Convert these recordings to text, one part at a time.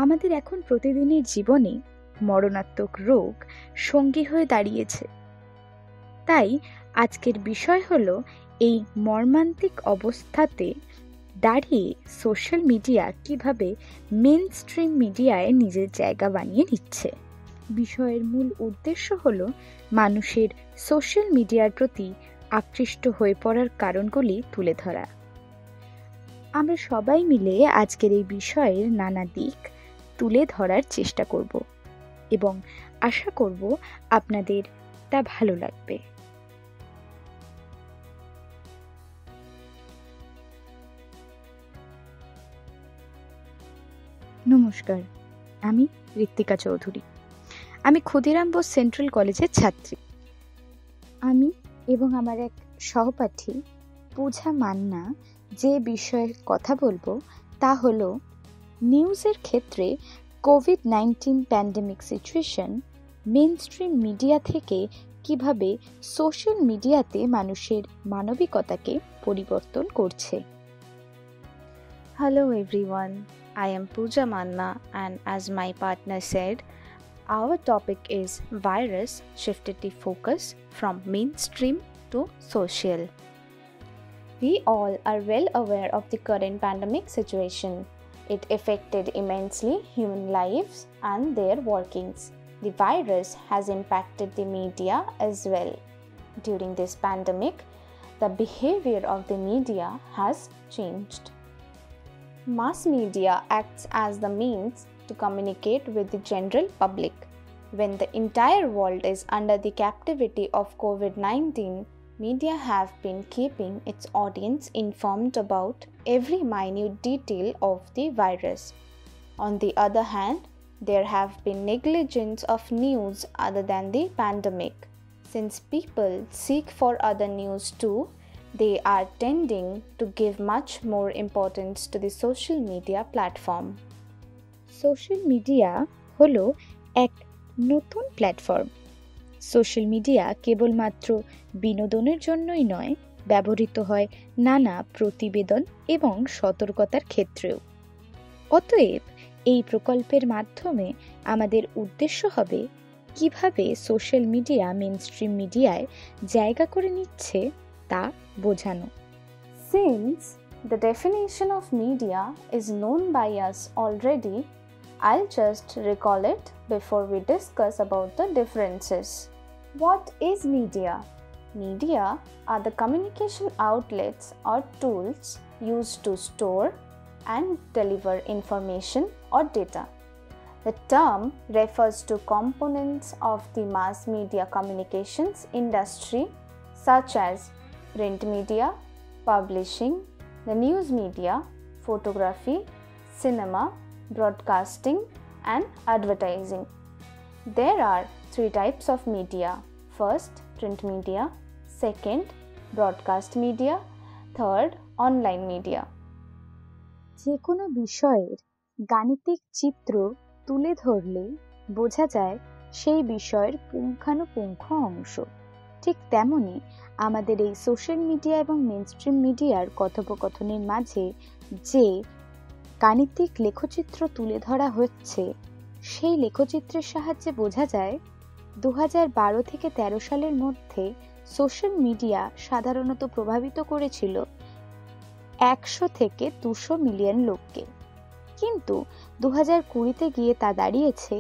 আমাদের এখন প্রতিদিনের জীবনে মরণাত্মক রোগ সঙ্গী হয়ে দাঁড়িয়েছে। তাই আজকের বিষয় হলো এই মর্মান্তিক অবস্থাতে দাঁড়িয়ে সোশ্যাল মিডিয়া কিভাবে মেইনস্ট্রিম মিডিয়ায় নিজের জায়গা বানিয়ে নিচ্ছে। বিষয়ের মূল উদ্দেশ্য হলো মানুষের সোশ্যাল মিডিয়ার প্রতি আকৃষ্ট হয়ে পড়ার কারণগুলি তুলে ধরা। আমরা সবাই মিলে আজকের এই বিষয়ের নানা দিক তুলে ধরার চেষ্টা করব এবং আশা করব আপনাদের তা ভালো লাগবে। নমস্কার, আমি ঋত্বিকা চৌধুরী। আমি ক্ষুদিরাম বোস সেন্ট্রাল কলেজের ছাত্রী। আমি এবং আমার এক সহপাঠী পূজা মান্না যে বিষয়ে কথা বলবো তা হলো নিউজের ক্ষেত্রে COVID-19 pandemic situation mainstream media থেকে কিভাবে সোশ্যাল মিডিয়াতে মানুষের মানবিকতাকে পরিবর্তন করছে। Hello everyone, I am Pooja Manna, and as my partner said, our topic is virus shifted the focus from mainstream to social. We all are well aware of the current pandemic situation. It affected immensely human lives and their workings. The virus has impacted the media as well. During this pandemic, the behavior of the media has changed. Mass media acts as the means to communicate with the general public. When the entire world is under the captivity of COVID-19, media have been keeping its audience informed about every minute detail of the virus. On the other hand, there have been negligence of news other than the pandemic. Since people seek for other news too, they are tending to give much more importance to the social media platform. Social media হলো এক নতুন platform. Social media কেবলমাত্র বিনোদনের জন্যই নয়, ব্যবহৃত হয় নানা প্রতিবেদন এবং সতর্কতার ক্ষেত্রেও। অতএব এই প্রকল্পের মাধ্যমে আমাদের উদ্দেশ্য হবে কিভাবে সোশ্যাল মিডিয়া মেইনস্ট্রিম মিডিয়ায় জায়গা করে নিচ্ছে তা বোঝানো। Since the definition of media is known by us already, I'll just recall it before we discuss about the differences. What is media? Media are the communication outlets or tools used to store and deliver information or data. The term refers to components of the mass media communications industry such as print media, publishing, the news media, photography, cinema, broadcasting, and advertising. There are three types of media. First, print media. Second, broadcast media. Third, online media. যে কোনো বিষয়ের গাণিতিক চিত্র তুলে ধরলে বোঝা যায় সেই বিষয়ের পুঙ্খানুপুঙ্খ অংশ। ঠিক তেমনি আমাদের এই সোশ্যাল মিডিয়া এবং মেইনস্ট্রিম মিডিয়ার কথোপকথনের মাঝে যে গাণিতিক লেখচিত্র তুলে ধরা হচ্ছে সেই লেখচিত্রের সাহায্যে বোঝা যায় 2012 থেকে 13 সালের মধ্যে সোশ্যাল মিডিয়া সাধারণত প্রভাবিত করেছিল 100 থেকে 200 মিলিয়ন লোককে, কিন্তু 2020-তে গিয়ে তা দাঁড়িয়েছে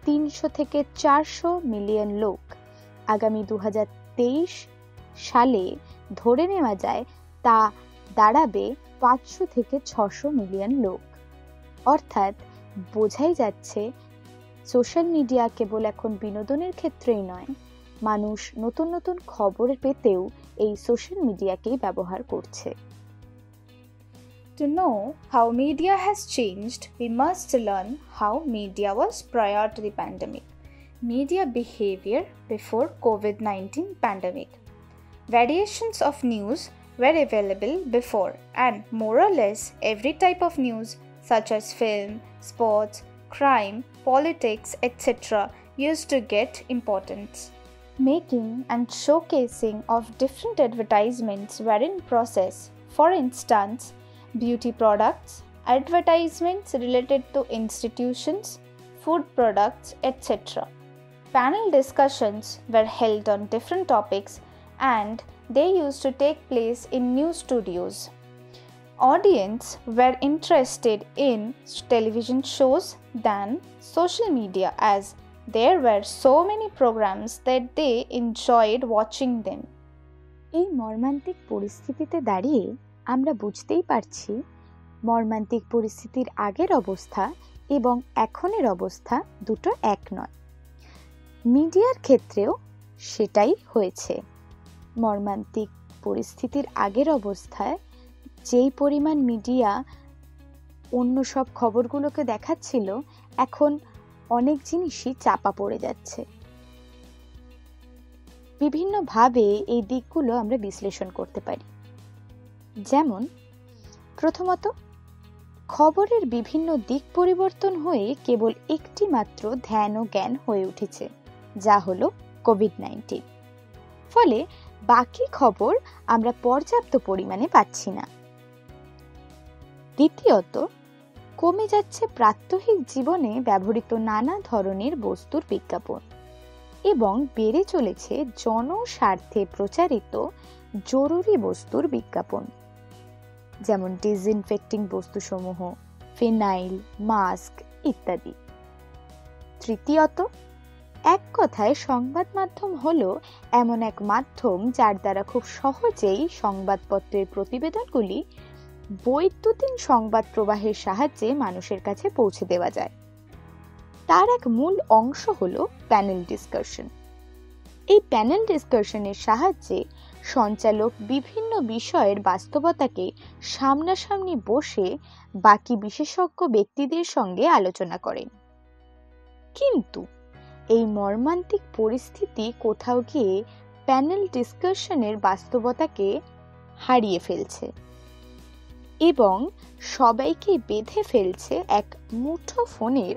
300 থেকে 400 মিলিয়ন লোক। আগামী 2023 সালে ধরে নেওয়া যায় তা দাঁড়াবে 500 থেকে 600 মিলিয়ন লোক। অর্থাৎ বোঝাই যাচ্ছে সোশ্যাল মিডিয়া কেবল এখন বিনোদনের ক্ষেত্রেই নয়, মানুষ নতুন নতুন খবর পেতেও এই সোশ্যাল মিডিয়াকেই ব্যবহার করছে। To know how media has changed, we must learn how media was prior to the pandemic. Media behavior before COVID-19 pandemic. Variations of news were available before, and more or less every type of news such as film, sports, crime, politics, etc. used to get importance. Making and showcasing of different advertisements were in process. For instance, beauty products, advertisements related to institutions, food products, etc. Panel discussions were held on different topics and they used to take place in news studios. Audience were interested in television shows than social media as there were so many programs that they enjoyed watching them. এই মর্মান্তিক পরিস্থিতিতে দাঁড়িয়ে আমরা বুঝতেই পারছি মর্মান্তিক পরিস্থিতির আগের অবস্থা এবং এখনের অবস্থা দুটো এক নয়। মিডিয়ার ক্ষেত্রেও সেটাই হয়েছে। মর্মান্তিক পরিস্থিতির আগের অবস্থায় যেই পরিমাণ মিডিয়া অন্য সব খবরগুলোকে দেখাচ্ছিল, এখন অনেক জিনিসই চাপা পড়ে যাচ্ছে। বিভিন্নভাবে এই দিকগুলো আমরা বিশ্লেষণ করতে পারি। যেমন প্রথমত, খবরের বিভিন্ন দিক পরিবর্তন হয়ে কেবল একটি মাত্র ধ্যান ও জ্ঞান হয়ে উঠেছে, যা হলো কোভিড-19। ফলে বাকি খবর আমরা পর্যাপ্ত পরিমাণে পাচ্ছি না। দ্বিতীয়ত, কমে যাচ্ছে প্রাত্যহিক জীবনে ব্যবহৃত নানা ধরনের বস্তুর বিজ্ঞাপন এবং বেড়ে চলেছে জনস্বার্থে প্রচারিত জরুরি বস্তুর বিজ্ঞাপন, যেমন ডিসইনফেক্টিং বস্তুসমূহ, ফিনাইল, মাস্ক ইত্যাদি। তৃতীয়ত, এক কথায় সংবাদ মাধ্যম হলো এমন এক মাধ্যম যার দ্বারা খুব সহজেই সংবাদপত্রের প্রতিবেদনগুলি বৈদ্যুতিন সংবাদ প্রবাহের সাহায্যে মানুষের কাছে পৌঁছে দেওয়া যায়। তার এক মূল অংশ হলো প্যানেল ডিসকাশন। এই প্যানেল ডিসকাশনের সাহায্যে সঞ্চালক বিভিন্ন বিষয়ের বাস্তবতাকে সামনাসামনি বসে বাকি বিশেষজ্ঞ ব্যক্তিদের সঙ্গে আলোচনা করেন। কিন্তু এই মর্মান্তিক পরিস্থিতি কোথাও গিয়ে প্যানেল ডিসকাশনের বাস্তবতাকে হারিয়ে ফেলছে এবং সবাইকে বেঁধে ফেলছে এক মুঠো ফোনের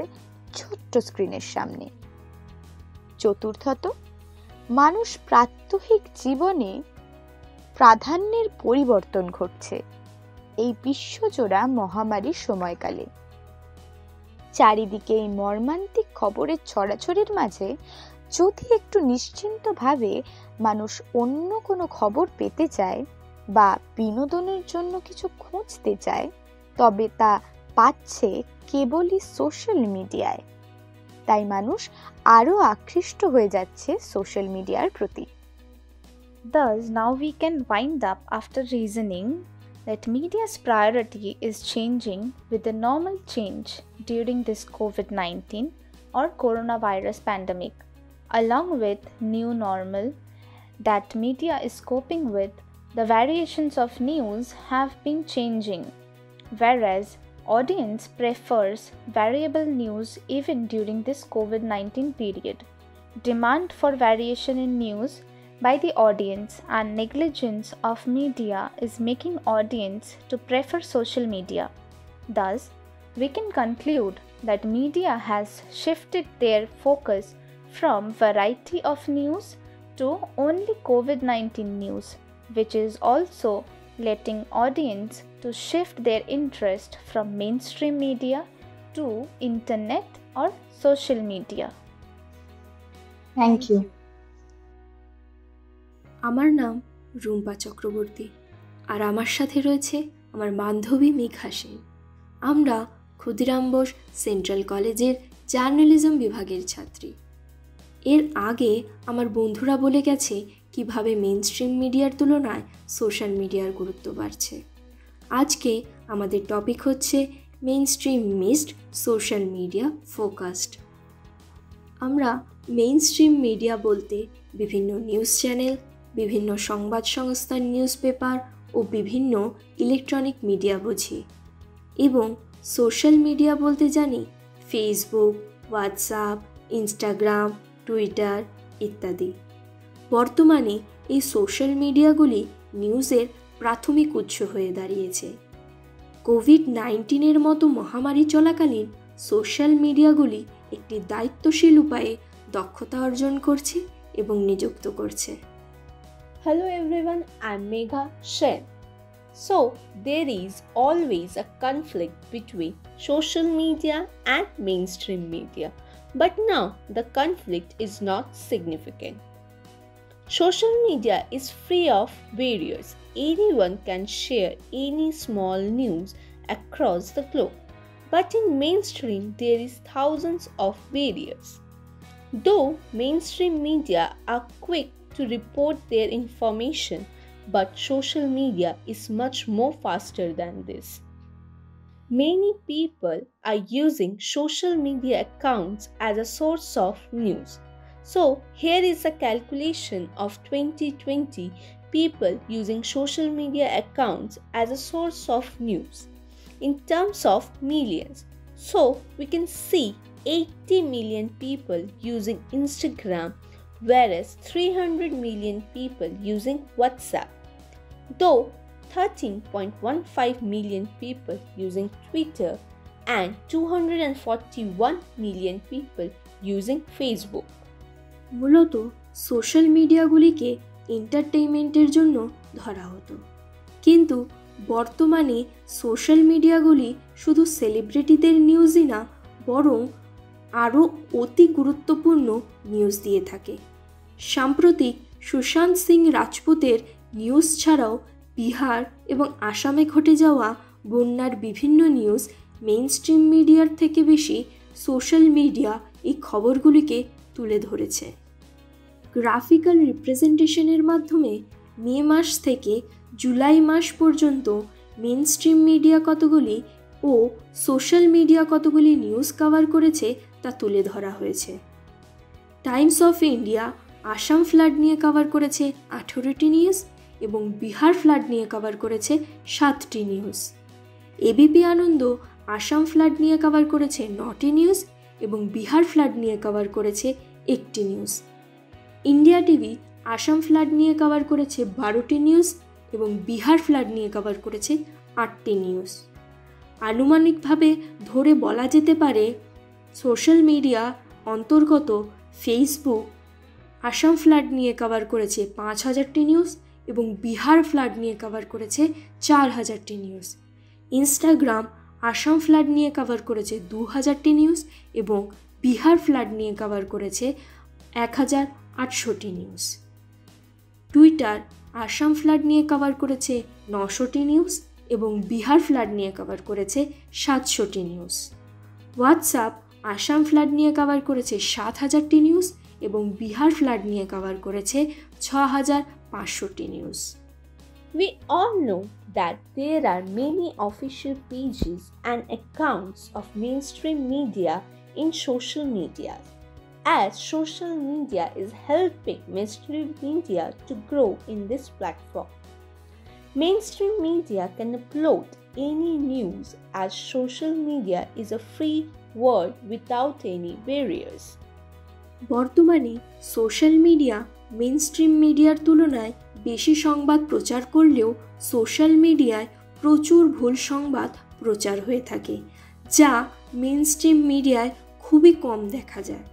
ছোট্ট স্ক্রিনের সামনে। চতুর্থত, মানুষ প্রাত্যহিক জীবনে প্রাধান্যের পরিবর্তন ঘটছে এই বিশ্বজোড়া মহামারীর সময়কালে। চারিদিকে এই মর্মান্তিক খবরের ছড়াছড়ির মাঝে যদি একটু নিশ্চিন্তভাবে মানুষ অন্য কোনো খবর পেতে চায় বা বিনোদনের জন্য কিছু খুঁজতে চায়, তবে তা পাচ্ছে কেবলই সোশ্যাল মিডিয়ায়। তাই মানুষ আরো আকৃষ্ট হয়ে যাচ্ছে সোশ্যাল মিডিয়ার প্রতি। Thus, now we can wind up after reasoning that media's priority is changing with the normal change during this COVID-19 or coronavirus pandemic, along with new normal that media is coping with. The variations of news have been changing, whereas audience prefers variable news even during this COVID-19 period. Demand for variation in news by the audience and negligence of media is making audience to prefer social media. Thus, we can conclude that media has shifted their focus from variety of news to only COVID-19 news, which is also letting audience to shift their interest from mainstream media to internet or social media. Thank you. আমার নাম রুম্পা চক্রবর্তী, আর আমার সাথে রয়েছে আমার বান্ধবী মেঘা সেন। আমরা Khudiram Bose central কলেজের journalism বিভাগের ছাত্রী। এর আগে আমার বন্ধুরা বলে গেছে কিভাবে মেইনস্ট্রিম মিডিয়ার তুলনায় সোশ্যাল মিডিয়ার গুরুত্ব বাড়ছে। আজকে আমাদের টপিক হচ্ছে mainstream missed, social media focused. আমরা মেইনস্ট্রিম মিডিয়া বলতে বিভিন্ন নিউজ চ্যানেল, বিভিন্ন সংবাদ সংস্থার নিউজ পেপার ও বিভিন্ন ইলেকট্রনিক মিডিয়া বুঝি, এবং সোশ্যাল মিডিয়া বলতে জানি ফেসবুক, হোয়াটসঅ্যাপ, ইনস্টাগ্রাম, টুইটার ইত্যাদি। বর্তমানে এই সোশ্যাল মিডিয়াগুলি নিউজের প্রাথমিক উৎস হয়ে দাঁড়িয়েছে। কোভিড-19 মতো মহামারী চলাকালীন সোশ্যাল মিডিয়াগুলি একটি দায়িত্বশীল উপায়ে দক্ষতা অর্জন করছে এবং নিযুক্ত করছে। Hello everyone, I'm Megha Sen. So, there is always a conflict between social media and mainstream media. But now, the conflict is not significant. Social media is free of barriers. Anyone can share any small news across the globe. But in mainstream, there is thousands of barriers. Though mainstream media are quick to report their information, but social media is much more faster than this. Many people are using social media accounts as a source of news. So, here is a calculation of 2020 people using social media accounts as a source of news in terms of millions. So, we can see 80 million people using Instagram, whereas 300 million people using WhatsApp. Though 13.15 million people using Twitter and 241 million people using Facebook. মূলত social মিডিয়াগুলিকে এন্টারটেইনমেন্টের জন্য ধরা হতো, কিন্তু বর্তমানে social মিডিয়াগুলি শুধু সেলিব্রিটিদের নিউজই না, বরং আরও অতি গুরুত্বপূর্ণ নিউজ দিয়ে থাকে। সাম্প্রতিক সুশান্ত সিং রাজপুতের নিউজ ছাড়াও বিহার এবং আসামে ঘটে যাওয়া বন্যার বিভিন্ন নিউজ মেইনস্ট্রিম মিডিয়ার থেকে বেশি সোশ্যাল মিডিয়া এই খবরগুলিকে তুলে ধরেছে। গ্রাফিক্যাল রিপ্রেজেন্টেশনের মাধ্যমে মে মাস থেকে জুলাই মাস পর্যন্ত মেইনস্ট্রিম মিডিয়া কতগুলি ও সোশ্যাল মিডিয়া কতগুলি নিউজ কভার করেছে তা তুলে ধরা হয়েছে। Times of India Assam flood নিয়ে কভার করেছে 18টি নিউজ এবং বিহার ফ্লাড নিয়ে কভার করেছে 7টি নিউজ। এবিপি আনন্দ আসাম ফ্লাড নিয়ে কভার করেছে 9টি নিউজ এবং বিহার ফ্লাড নিয়ে কভার করেছে 1টি news. India TV Assam flood নিয়ে কভার করেছে 12টি নিউজ এবং বিহার ফ্লাড নিয়ে কভার করেছে 8টি নিউজ। আনুমানিকভাবে ধরে বলা যেতে পারে সোশ্যাল মিডিয়া অন্তর্গত ফেসবুক আসাম ফ্লাড নিয়ে কভার করেছে 5000টি নিউজ এবং বিহার ফ্লাড নিয়ে কভার করেছে 4000টি নিউজ। ইনস্টাগ্রাম আসাম ফ্লাড নিয়ে কভার করেছে 2000টি নিউজ এবং বিহার ফ্লাড নিয়ে কভার করেছে 1800টি নিউজ। টুইটার আসাম ফ্লাড নিয়ে কভার করেছে 900টি নিউজ এবং বিহার ফ্লাড নিয়ে কভার করেছে 700টি নিউজ। হোয়াটসঅ্যাপ আসাম ফ্লাড নিয়ে কভার করেছে 7000টি নিউজ এবং বিহার ফ্লাড নিয়ে কভার করেছে 6500টি news. We all know that there are many official pages and accounts of mainstream media in social media, as social media is helping mainstream media to grow in this platform. Mainstream media can upload any news as social media is a free world without any barriers. বর্তমানে social media mainstream মিডিয়ার তুলনায় বেশি সংবাদ প্রচার করলেও social মিডিয়ায় প্রচুর ভুল সংবাদ প্রচার হয়ে থাকে, যা মেইনস্ট্রিম মিডিয়ায় খুবই কম দেখা যায়।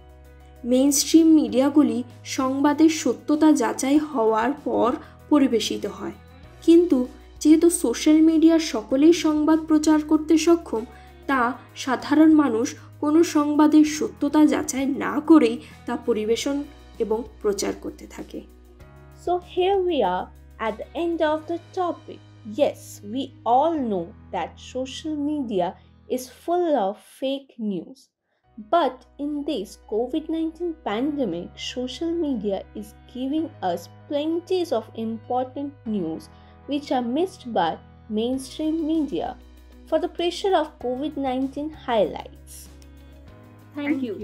মেইনস্ট্রিম মিডিয়াগুলি সংবাদের সত্যতা যাচাই হওয়ার পর পরিবেশিত হয়, কিন্তু যেহেতু সোশ্যাল মিডিয়ার সকলেই সংবাদ প্রচার করতে সক্ষম, তা সাধারণ মানুষ কোনো সংবাদের সত্যতা যাচাই না করেই তা পরিবেশন এবং প্রচার করতে থাকে। So here we are at the end of the topic. Yes, we all know that social media is full of fake news. But in this COVID-19 pandemic, social media is giving us plenty of important news which are missed by mainstream media for the pressure of COVID-19 highlights. Thank you.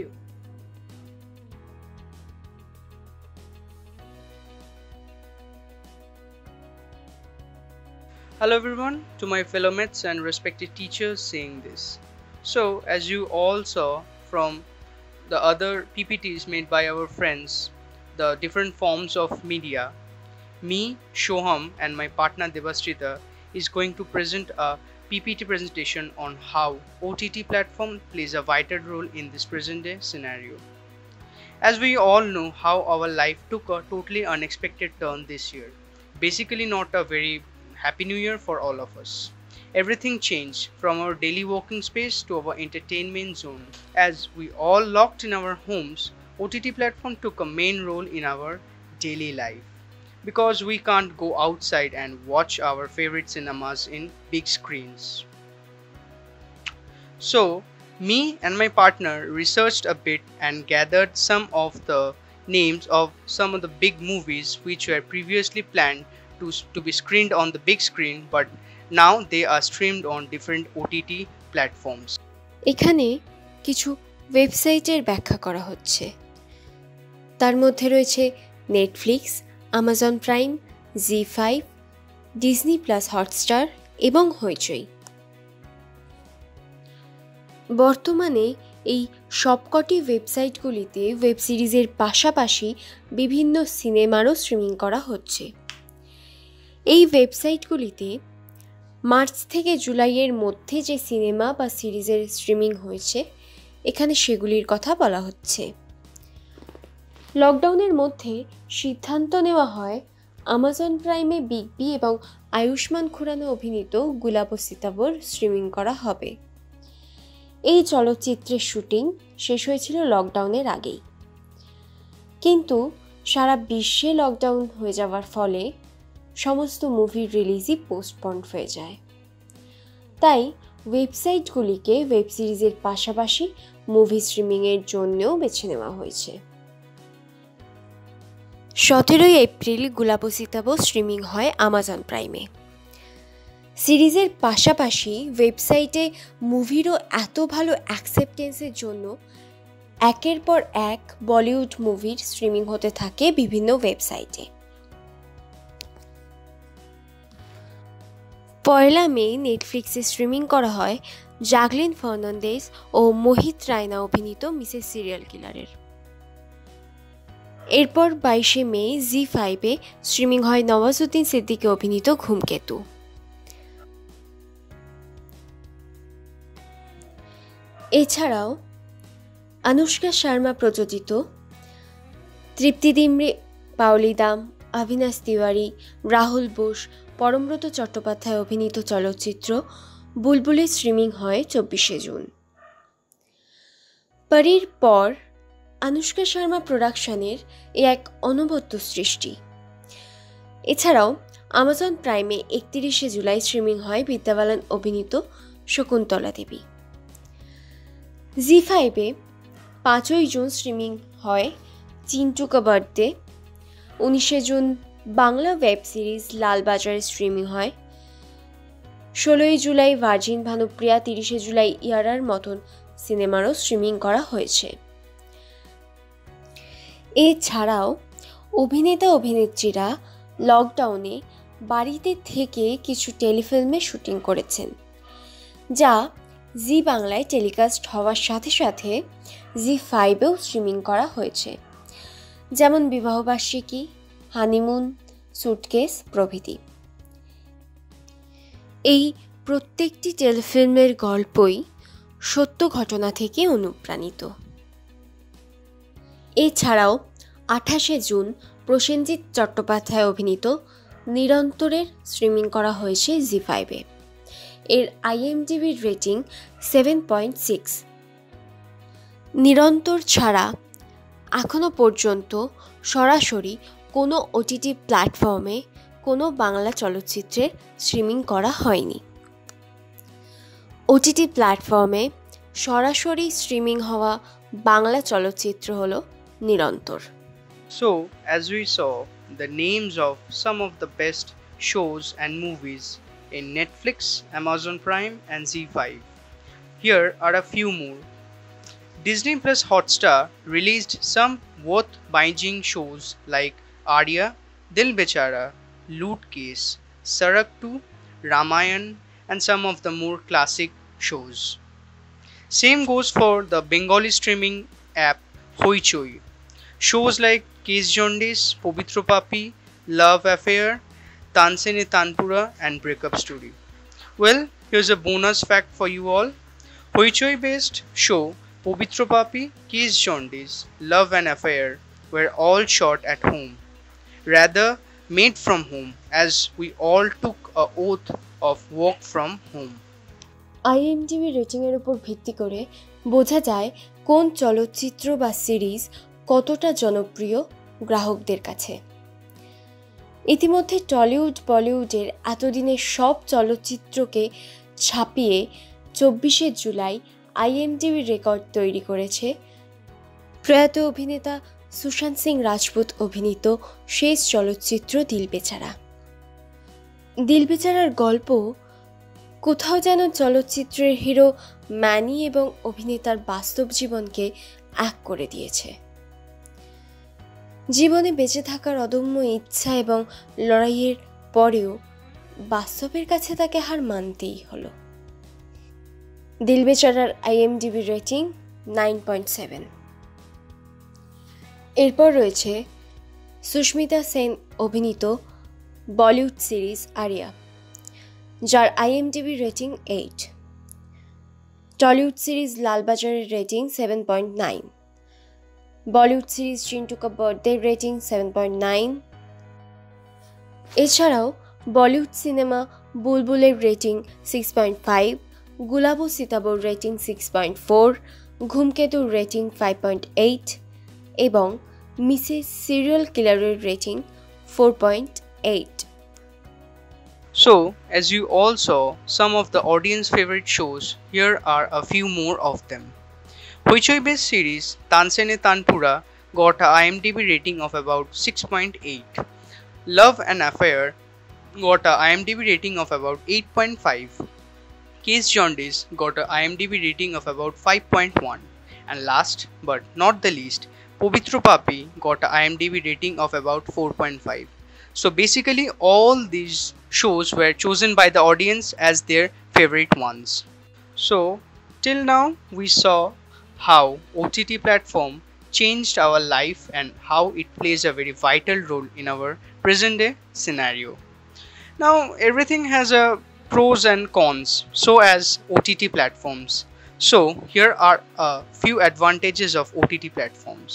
Hello everyone, to my fellow mates and respected teachers saying this. So, as you all saw from the other PPTs made by our friends, the different forms of media, me, Shoham, and my partner Devashrita is going to present a PPT presentation on how OTT platform plays a vital role in this present day scenario. As we all know how our life took a totally unexpected turn this year. Basically not a very Happy New Year for all of us. Everything changed from our daily walking space to our entertainment zone. As we all locked in our homes, OTT platform took a main role in our daily life. Because we can't go outside and watch our favorite cinemas in big screens. So, me and my partner researched a bit and gathered some of the names of some of the big movies which were previously planned to be screened on the big screen, but now they are streamed on different OTT platforms. এখানে কিছু ওয়েবসাইটের ব্যাখ্যা করা হচ্ছে। তার মধ্যে রয়েছে Netflix, Amazon Prime, Zee5, Disney plus Hotstar এবং হইচই। বর্তমানে এই সবকটি ওয়েবসাইটগুলিতে ওয়েব সিরিজের পাশাপাশি বিভিন্ন সিনেমারও স্ট্রিমিং করা হচ্ছে। এই ওয়েবসাইটগুলিতে মার্চ থেকে জুলাইয়ের মধ্যে যে সিনেমা বা সিরিজের স্ট্রিমিং হয়েছে এখানে সেগুলির কথা বলা হচ্ছে। লকডাউনের মধ্যে সিদ্ধান্ত নেওয়া হয় আমাজন প্রাইমে বিগ বি এবং আয়ুষ্মান খুরানা অভিনীত গুলাব সিতাবর স্ট্রিমিং করা হবে। এই চলচ্চিত্রের শুটিং শেষ হয়েছিল লকডাউনের আগেই, কিন্তু সারা বিশ্বে লকডাউন হয়ে যাওয়ার ফলে সমস্ত মুভির রিলিজই পোস্টপন্ড হয়ে যায়। তাই ওয়েবসাইটগুলিকে ওয়েব সিরিজের পাশাপাশি মুভি স্ট্রিমিংয়ের জন্যও বেছে নেওয়া হয়েছে। 17 এপ্রিল গুলাব সিতাবর স্ট্রিমিং হয় আমাজন প্রাইমে। সিরিজের পাশাপাশি ওয়েবসাইটে মুভিরও এত ভালো অ্যাকসেপ্টেন্সের জন্য একের পর এক বলিউড মুভির স্ট্রিমিং হতে থাকে বিভিন্ন ওয়েবসাইটে। 1 মে নেটফ্লিক্সে স্ট্রিমিং করা হয় জ্যাকলিন ফার্নান্দেজ ও মোহিত রায়না অভিনীত মিসেস সিরিয়াল কিলারের। এরপর 22 মে জি5-এ স্ট্রিমিং হয় নওয়াজুদ্দিন সিদ্দিকী অভিনীত ধূমকেতু। এছাড়াও অনুষ্কা শর্মা প্রযোজিত, তৃপ্তি ডিমরি, পাওলি দাম, অবিনাশ তিওয়ারি, রাহুল বোস, পরমব্রত চট্টোপাধ্যায় অভিনীত চলচ্চিত্র বুলবুলি স্ট্রিমিং হয় 24 জুন। পরীর পর অনুষ্কা শর্মা প্রোডাকশনের এ এক অনবদ্য সৃষ্টি। এছাড়াও আমাজন প্রাইমে 31 জুলাই স্ট্রিমিং হয় বিদ্যা বালান অভিনীত শকুন্তলা দেবী। জি5-এ 5 জুন স্ট্রিমিং হয় Chintu Ka Birthday. 19 June Bangla web series লালবাজারে স্ট্রিমিং হয়। 16 জুলাই ভার্জিন ভানুপ্রিয়া, 30 জুলাই ইয়ারার মতন সিনেমারও স্ট্রিমিং করা হয়েছে। এছাড়াও অভিনেতা অভিনেত্রীরা লকডাউনে বাড়িতে থেকে কিছু টেলিফিল্মে শুটিং করেছেন, যা জি বাংলায় টেলিকাস্ট হওয়ার সাথে সাথে জি5-এও স্ট্রিমিং করা হয়েছে, যেমন বিবাহবার্ষিকী, হানিমুন, সুটকেস প্রভৃতি। এই প্রত্যেকটি টেলিফিল্মের গল্পই সত্য ঘটনা থেকে অনুপ্রাণিত। এছাড়াও 28 জুন প্রসেনজিৎ চট্টোপাধ্যায় অভিনীত নিরন্তরের স্ট্রিমিং করা হয়েছে জি5-এ। এর আইএমডিবির রেটিং 7.6। নিরন্তর ছাড়া এখনও পর্যন্ত সরাসরি কোনো ওটিটি প্ল্যাটফর্মে কোনো বাংলা চলচ্চিত্রের স্ট্রিমিং করা হয়নি। ওটিটি প্ল্যাটফর্মে সরাসরি স্ট্রিমিং হওয়া বাংলা চলচ্চিত্র হল নিরন্তর। So, as we saw the names of some of the best shows and movies in Netflix, Amazon Prime, and Z5, here are a few more. Disney Plus Hotstar released some worth binging shows like Arya, Dil Bechara, Loot Case, Sarak 2, Ramayan, and some of the more classic shows. Same goes for the Bengali streaming app Hoichoi. Shows like Case Jaundice, Povitro Papi, Love Affair, Tansene Tanpura, and Breakup Story. Well, here's a bonus fact for you all. Hoichoi based show Povitro Papi, Case Jaundice, Love and Affair were all shot at home. Rather, made from home, as we all took a oath of work from home. IMDb রেটিংয়ের উপর ভিত্তি করে বোঝা যায় কোন চলচ্চিত্র বা series কতটা জনপ্রিয় গ্রাহকদের কাছে। ইতিমধ্যে টলিউড বলিউডের এতদিনের সব চলচ্চিত্রকে ছাপিয়ে 24শে জুলাই আইএমডিবি রেকর্ড তৈরি করেছে প্রয়াত অভিনেতা সুশান্ত সিং রাজপুত অভিনীত শেষ চলচ্চিত্র দিল বেচারা। দিল বেচারার গল্প কোথাও যেন চলচ্চিত্রের হিরো ম্যানি এবং অভিনেতার বাস্তব জীবনকে এক করে দিয়েছে। জীবনে বেঁচে থাকার অদম্য ইচ্ছা এবং লড়াইয়ের পরেও বাস্তবের কাছে তাকে হার মানতেই হলো। দিল বেচারার আইএমডিবি রেটিং 9.7। এরপর রয়েছে সুস্মিতা সেন অভিনীত বলিউড সিরিজ আরিয়া, যার আইএমডিবি রেটিং 8। টলিউড সিরিজ লালবাজারের rating 7.9। Bollywood series Chintu Ka birthday rating 7.9। এছাড়াও বলিউড সিনেমা বুলবুলের রেটিং 6.5, গুলাবো সিতাবোর রেটিং 6.4, ঘুমকেতুর রেটিং 5.8 এবং মিসেস সিরিয়াল কিলারের rating 4.8। So, as you all saw some of the audience favorite shows, here are a few more of them. Hoichoi based series Tansene Tanpura got a IMDb rating of about 6.8. Love and Affair got a IMDb rating of about 8.5. Case Jaundice got a IMDb rating of about 5.1. And last but not the least, Povitro Papi got a IMDb rating of about 4.5. So basically all these shows were chosen by the audience as their favorite ones. So till now we saw how OTT platform changed our life and how it plays a very vital role in our present day scenario. Now everything has a pros and cons, so as OTT platforms. So here are a few advantages of OTT platforms.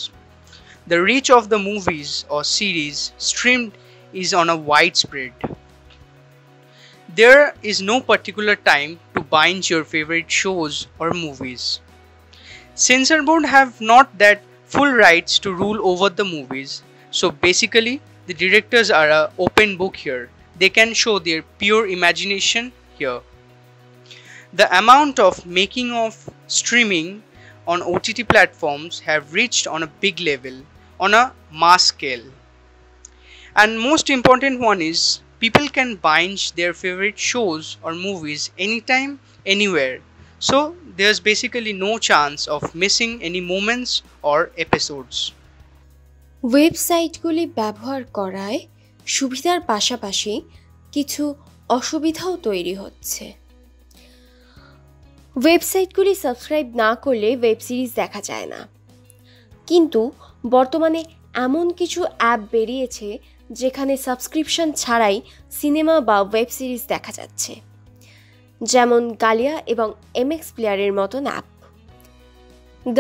The reach of the movies or series streamed is on a widespread. There is no particular time to binge your favorite shows or movies. Censor board have not that full rights to rule over the movies, so basically the directors are an open book here. They can show their pure imagination here. The amount of making of streaming on OTT platforms have reached on a big level, on a mass scale. And most important one is people can binge their favorite shows or movies anytime, anywhere. So there's basically no chance of missing any moments or episodes. ওয়েবসাইটগুলি ব্যবহার করায় সুবিধার পাশাপাশি কিছু অসুবিধাও তৈরি হচ্ছে। ওয়েবসাইটগুলি subscribe না করলে ওয়েব সিরিজ দেখা যায় না, কিন্তু বর্তমানে এমন কিছু অ্যাপ বেরিয়েছে যেখানে সাবস্ক্রিপশন ছাড়াই সিনেমা বা ওয়েব সিরিজ দেখা যাচ্ছে, যেমন গালিয়া এবং এমএক্স প্লেয়ারের মতন অ্যাপ।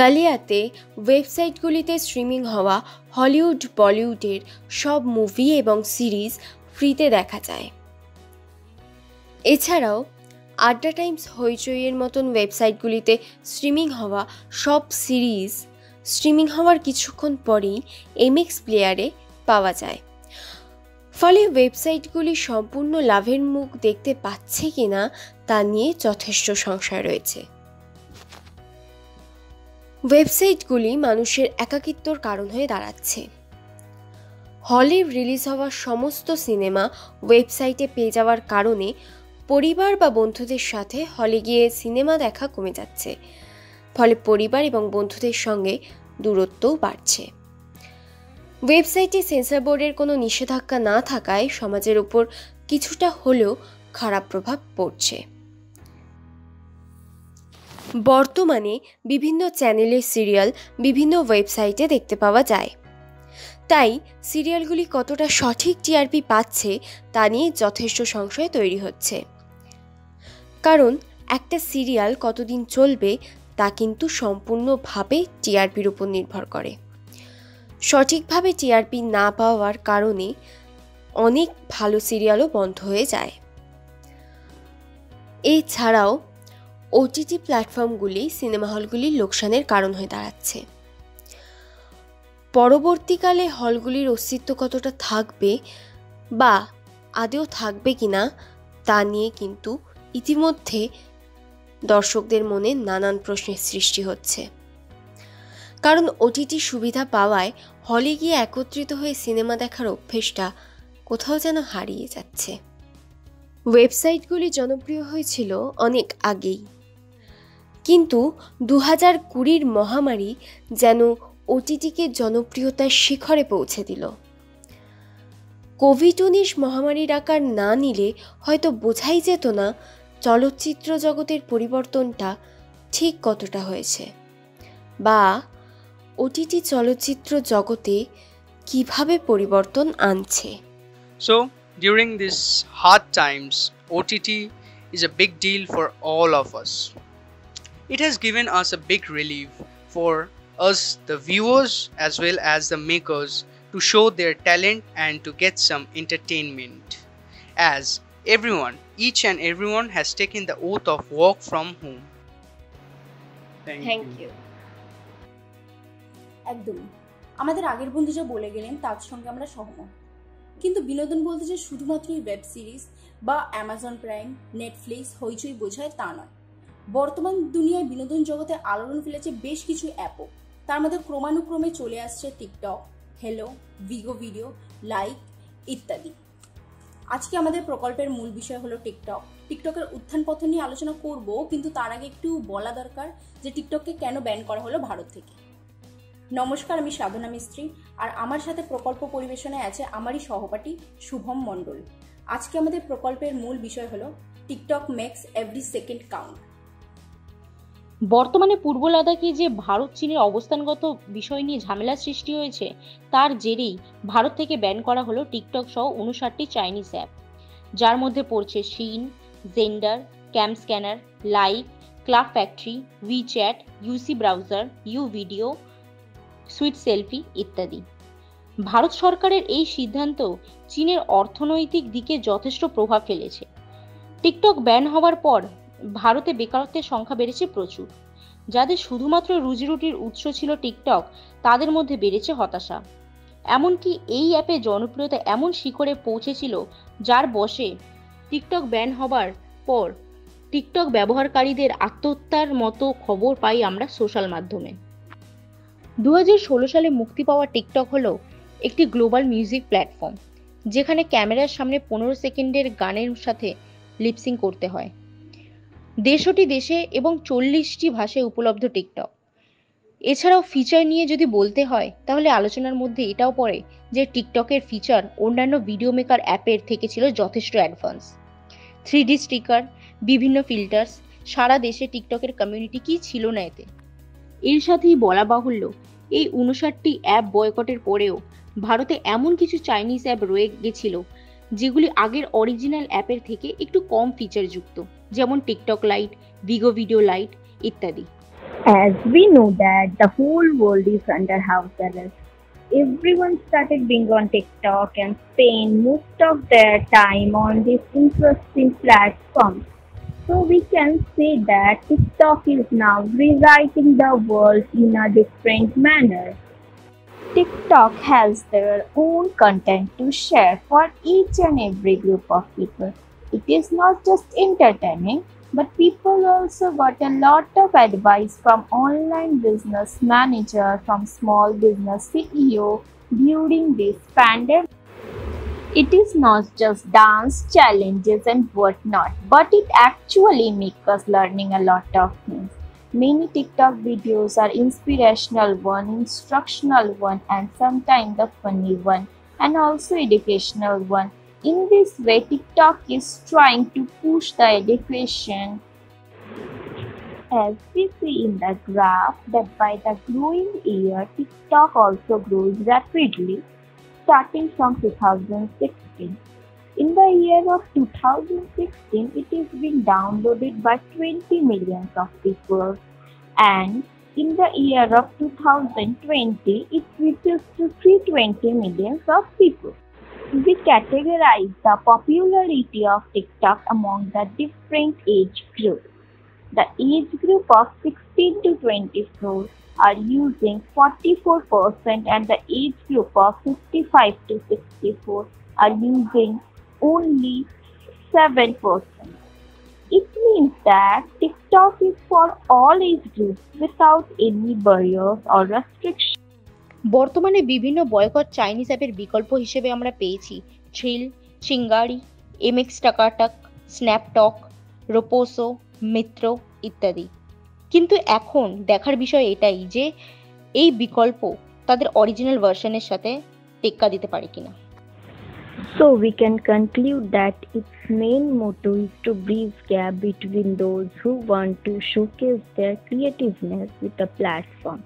গালিয়াতে ওয়েবসাইটগুলিতে স্ট্রিমিং হওয়া হলিউড বলিউডের সব মুভি এবং সিরিজ ফ্রিতে দেখা যায়। এছাড়াও আড্ডা টাইমস, হইচইয়ের মতন ওয়েবসাইটগুলিতে স্ট্রিমিং হওয়া সব সিরিজ স্ট্রিমিং হওয়ার কিছুক্ষণ পরেই এমএক্স প্লেয়ারে পাওয়া যায়। ফলে ওয়েবসাইটগুলি সম্পূর্ণ লাভের মুখ দেখতে পাচ্ছে কিনা তা নিয়ে যথেষ্ট সংশয় রয়েছে। ওয়েবসাইটগুলি মানুষের একাকিত্বর কারণ হয়ে দাঁড়াচ্ছে। হলে রিলিজ হওয়া সমস্ত সিনেমা ওয়েবসাইটে পেয়ে যাওয়ার কারণে পরিবার বা বন্ধুদের সাথে হলে গিয়ে সিনেমা দেখা কমে যাচ্ছে, ফলে পরিবার এবং বন্ধুদের সঙ্গে দূরত্বও বাড়ছে। ওয়েবসাইটে সেন্সর বোর্ডের কোনো নিষেধাজ্ঞা না থাকায় সমাজের উপর কিছুটা হলেও খারাপ প্রভাব পড়ছে। বর্তমানে বিভিন্ন চ্যানেলের সিরিয়াল বিভিন্ন ওয়েবসাইটে দেখতে পাওয়া যায়, তাই সিরিয়ালগুলি কতটা সঠিক টিআরপি পাচ্ছে তা নিয়ে যথেষ্ট সংশয় তৈরি হচ্ছে। কারণ একটা সিরিয়াল কতদিন চলবে তা কিন্তু সম্পূর্ণভাবে টিআরপির উপর নির্ভর করে। সঠিকভাবে টিআরপি না পাওয়ার কারণে অনেক ভালো সিরিয়ালও বন্ধ হয়ে যায়। এছাড়াও ওটিটি প্ল্যাটফর্মগুলি সিনেমা হলগুলির লোকসানের কারণ হয়ে দাঁড়াচ্ছে। পরবর্তীকালে হলগুলির অস্তিত্ব কতটা থাকবে বা আদৌ থাকবে কিনা তা নিয়ে কিন্তু ইতিমধ্যে দর্শকদের মনে নানান প্রশ্নের সৃষ্টি হচ্ছে। কারণ ওটিটি সুবিধা পাওয়ায় হলে গিয়ে একত্রিত হয়ে সিনেমা দেখার অভ্যেসটা কোথাও যেন হারিয়ে যাচ্ছে। ওয়েবসাইটগুলি জনপ্রিয় হয়েছিল অনেক আগেই, কিন্তু 2020 মহামারী যেন ওটিটিকে জনপ্রিয়তার শিখরে পৌঁছে দিল। কোভিড-19 মহামারীর আকার না নিলে হয়তো বোঝাই যেত না চলচ্চিত্র জগতের পরিবর্তনটা ঠিক কতটা হয়েছে, বা ওটিটি চলচ্চিত্র জগতে কিভাবে পরিবর্তন আনছে। So, during these hard times, OTT is a big deal for all of us. It has given us a big relief for us, the viewers, as well as the makers, to show their talent and to get some entertainment. As each and everyone has taken the oath of work from home. Thank you. একদমই আমাদের আগের বন্ধু যা বলে গেলেন তার সঙ্গে আমরা সহমত। কিন্তু বিনোদন বলতে যে শুধুমাত্রই ওয়েব সিরিজ বা অ্যামাজন প্রাইম, নেটফ্লিক্স, হইচই বোঝায় তা নয়। বর্তমান দুনিয়ায় বিনোদন জগতে আলোড়ন ফেলেছে বেশ কিছু অ্যাপও। তার মধ্যে ক্রমানুক্রমে চলে আসছে TikTok, Helo, Vigo Video, Likee ইত্যাদি। আজকে আমাদের প্রকল্পের মূল বিষয় হলো টিকটক। টিকটকের উত্থান পতন নিয়ে আলোচনা করব, কিন্তু তার আগে একটু বলা দরকার যে টিকটককে কেন ব্যান করা হলো ভারত থেকে। নমস্কার, আমি সাধনা মিস্ত্রি, আর আমার সাথে প্রকল্প পরিবেশনায় আছে আমারই সহপাঠী শুভম মণ্ডল। আজকে আমাদের প্রকল্পের মূল বিষয় হলো TikTok makes every second count. বর্তমানে পূর্ব লাদাখে যে ভারত চীনের অবস্থানগত বিষয় নিয়ে ঝামেলার সৃষ্টি হয়েছে, তার জেরেই ভারত থেকে ব্যান করা হলো টিকটক সহ 59টি চাইনিজ অ্যাপ, যার মধ্যে পড়ছে Shein, Xender, CamScanner, Likee, Club Factory, WeChat, UC Browser, U Video, Sweet Selfie ইত্যাদি। ভারত সরকারের এই সিদ্ধান্ত চীনের অর্থনৈতিক দিকে যথেষ্ট প্রভাব ফেলেছে। টিকটক ব্যান হওয়ার পর ভারতে বেকারত্বের সংখ্যা বেড়েছে প্রচুর। যাদের শুধুমাত্র রুজিরুটির উৎস ছিল টিকটক, তাদের মধ্যে বেড়েছে হতাশা। এমনকি এই অ্যাপের জনপ্রিয়তা এমন শিখরে পৌঁছেছিল, যার বশে টিকটক ব্যান হবার পর টিকটক ব্যবহারকারীদের আত্মহত্যার মতো খবর পাই আমরা সোশ্যাল মাধ্যমে। 2016 সালে মুক্তি পাওয়া টিকটক হলো একটি গ্লোবাল মিউজিক প্ল্যাটফর্ম, যেখানে ক্যামেরার সামনে 15 সেকেন্ডের গানের সাথে লিপসিং করতে হয়। 150টি দেশে এবং 40টি ভাষায় উপলব্ধ টিকটক। এছাড়াও ফিচার নিয়ে যদি বলতে হয়, তাহলে আলোচনার মধ্যে এটাও পড়ে যে টিকটকের ফিচার অন্যান্য ভিডিও মেকার অ্যাপের থেকে ছিল যথেষ্ট অ্যাডভান্স। 3D স্টিকার, বিভিন্ন ফিল্টার্স, সারা দেশে টিকটকের কমিউনিটি কি ছিল না এতে। এর সাথেই বলা বাহুল্য, এই 59টি অ্যাপ বয়কটের পরেও ভারতে এমন কিছু চাইনিজ অ্যাপ রয়ে গেছিল, যেগুলি আগের অরিজিনাল অ্যাপের থেকে একটু কম ফিচার যুক্ত, যেমন TikTok Lite, Vigo Video Lite ইত্যাদি। As we know that the whole world is under house arrest, everyone started being on TikTok and spend most of their time on this interesting platform. So we can say that TikTok is now rewriting the world in a different manner. TikTok has their own content to share for each and every group of people. It is not just entertaining, but people also got a lot of advice from online business manager, from small business CEO during this pandemic. It is not just dance challenges and whatnot, but it actually makes us learning a lot of things. Many TikTok videos are inspirational one, instructional one, and sometimes the funny one, and also educational one. In this way, TikTok is trying to push the education. As we see in the graph that by the growing year, TikTok also grows rapidly, starting from 2016. In the year of 2016, it is being downloaded by 20 millions of people, and in the year of 2020, it reaches to 320 millions of people. We categorize the popularity of TikTok among the different age groups. The age group of 16 to 24 are using 44% and the age group of 55 to 64 are using only 7%. It means that TikTok is for all age groups without any barriers or restrictions. বর্তমানে বিভিন্ন boycott Chinese অ্যাপের বিকল্প হিসেবে আমরা পেয়েছি thrill, চিঙ্গারি, MX টাকাটাক, স্ন্যাপটক, Roposo, মিত্র ইত্যাদি। কিন্তু এখন দেখার বিষয় এটাই যে এই বিকল্প তাদের অরিজিনাল ভার্সনের সাথে টেক্কা দিতে পারে কিনা। So we can conclude that its main motto is to bridge gap between those who want to showcase their creativeness with a platform.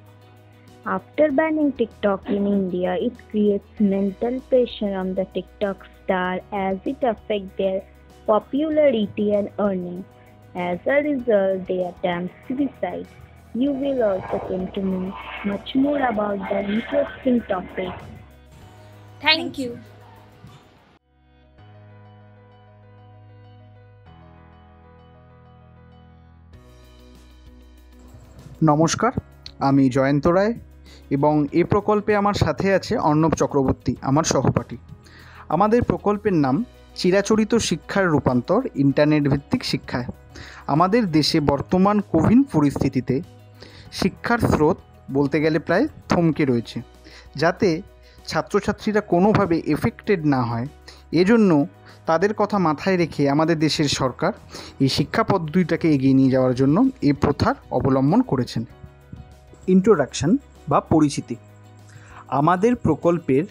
After banning TikTok in India, it creates mental pressure on the TikTok star as it affects their popularity and earnings. As a result, they attempt suicide. You will also come to know much more about the interesting topic. Thank you. নমস্কার, আমি জয়ন্ত রায় এবং এই প্রকল্পে আমার সাথে আছে অর্ণব চক্রবর্তী, আমার সহপাঠী। আমাদের প্রকল্পের নাম চিরাচরিত শিক্ষার রূপান্তর ইন্টারনেট ভিত্তিক শিক্ষায়। আমাদের দেশে বর্তমান কোভিড পরিস্থিতিতে শিক্ষার স্রোত বলতে গেলে প্রায় থমকে রয়েছে, যাতে ছাত্রছাত্রীরা কোনোভাবে এফেক্টেড না হয়। এজন্য তাদের কথা মাথায় রেখে আমাদের দেশের সরকার এই শিক্ষা পদ্ধতিটাকে এগিয়ে নিয়ে যাওয়ার জন্য এই প্রথার অবলম্বন করেছেন। ইন্ট্রোডাকশন বা পরিচিতি। আমাদের প্রকল্পের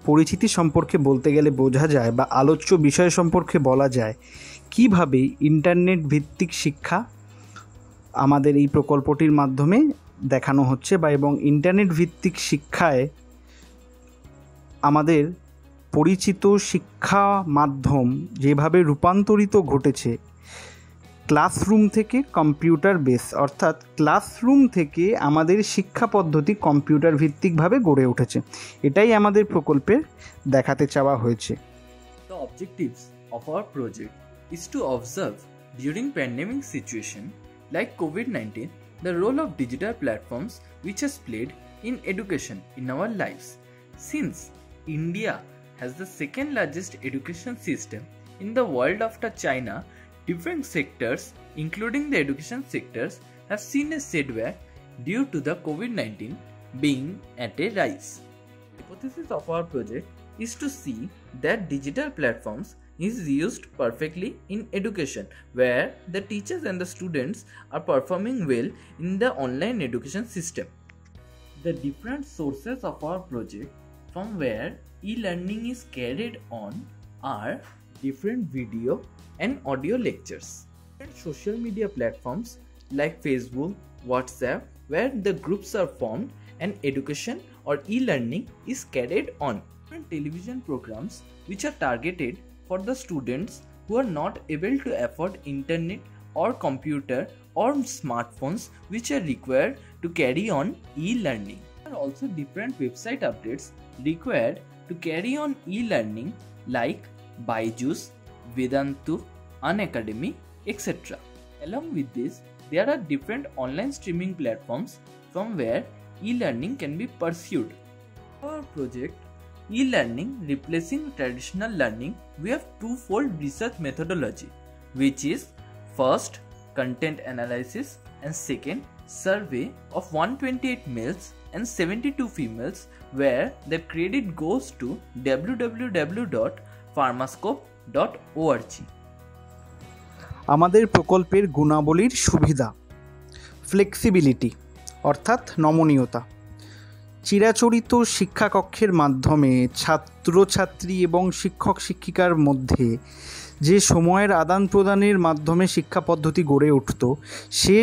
পরিচিতি সম্পর্কে বলতে গেলে বোঝা যায় বা আলোচ্য বিষয় সম্পর্কে বলা যায় কিভাবে ইন্টারনেট ভিত্তিক শিক্ষা আমাদের এই প্রকল্পটির মাধ্যমে দেখানো হচ্ছে বা এবং ইন্টারনেট ভিত্তিক শিক্ষায় আমাদের পরিচিত শিক্ষা মাধ্যম যেভাবে রূপান্তরিত ঘটেছে ক্লাসরুম থেকে কম্পিউটার বেস, অর্থাৎ ক্লাসরুম থেকে আমাদের শিক্ষা পদ্ধতি কম্পিউটার ভিত্তিকভাবে গড়ে উঠেছে, এটাই আমাদের প্রকল্পে দেখাতে চাওয়া হয়েছে। The objectives of our project is to observe during pandemic situation like COVID-19 the role of digital platforms which has played in education in our lives. Since India has the second largest education system in the world after China, different sectors, including the education sectors, have seen a setback due to the COVID-19 being at a rise. The hypothesis of our project is to see that digital platforms is used perfectly in education, where the teachers and the students are performing well in the online education system. The different sources of our project from where e-learning is carried on are different video and audio lectures and social media platforms like Facebook, WhatsApp, where the groups are formed and education or e-learning is carried on. Different television programs which are targeted for the students who are not able to afford internet or computer or smartphones which are required to carry on e-learning. There are also different website updates required to carry on e-learning like Byju's, Vedantu, Unacademy, etc. Along with this, there are different online streaming platforms from where e-learning can be pursued. For our project, e-learning replacing traditional learning, we have twofold research methodology, which is first, content analysis, and second, survey of 128 males and 72 females, where the credit goes to www.pharmascope.org. আমাদের প্রকল্পের গুণাবলীর সুবিধা: flexibility অর্থাৎ নমনীয়তা। চিরাচরিত শিক্ষাকক্ষের মাধ্যমে ছাত্রছাত্রী এবং শিক্ষক শিক্ষিকার মধ্যে যে সময়ের আদান প্রদানের মাধ্যমে শিক্ষা পদ্ধতি গড়ে উঠত, সে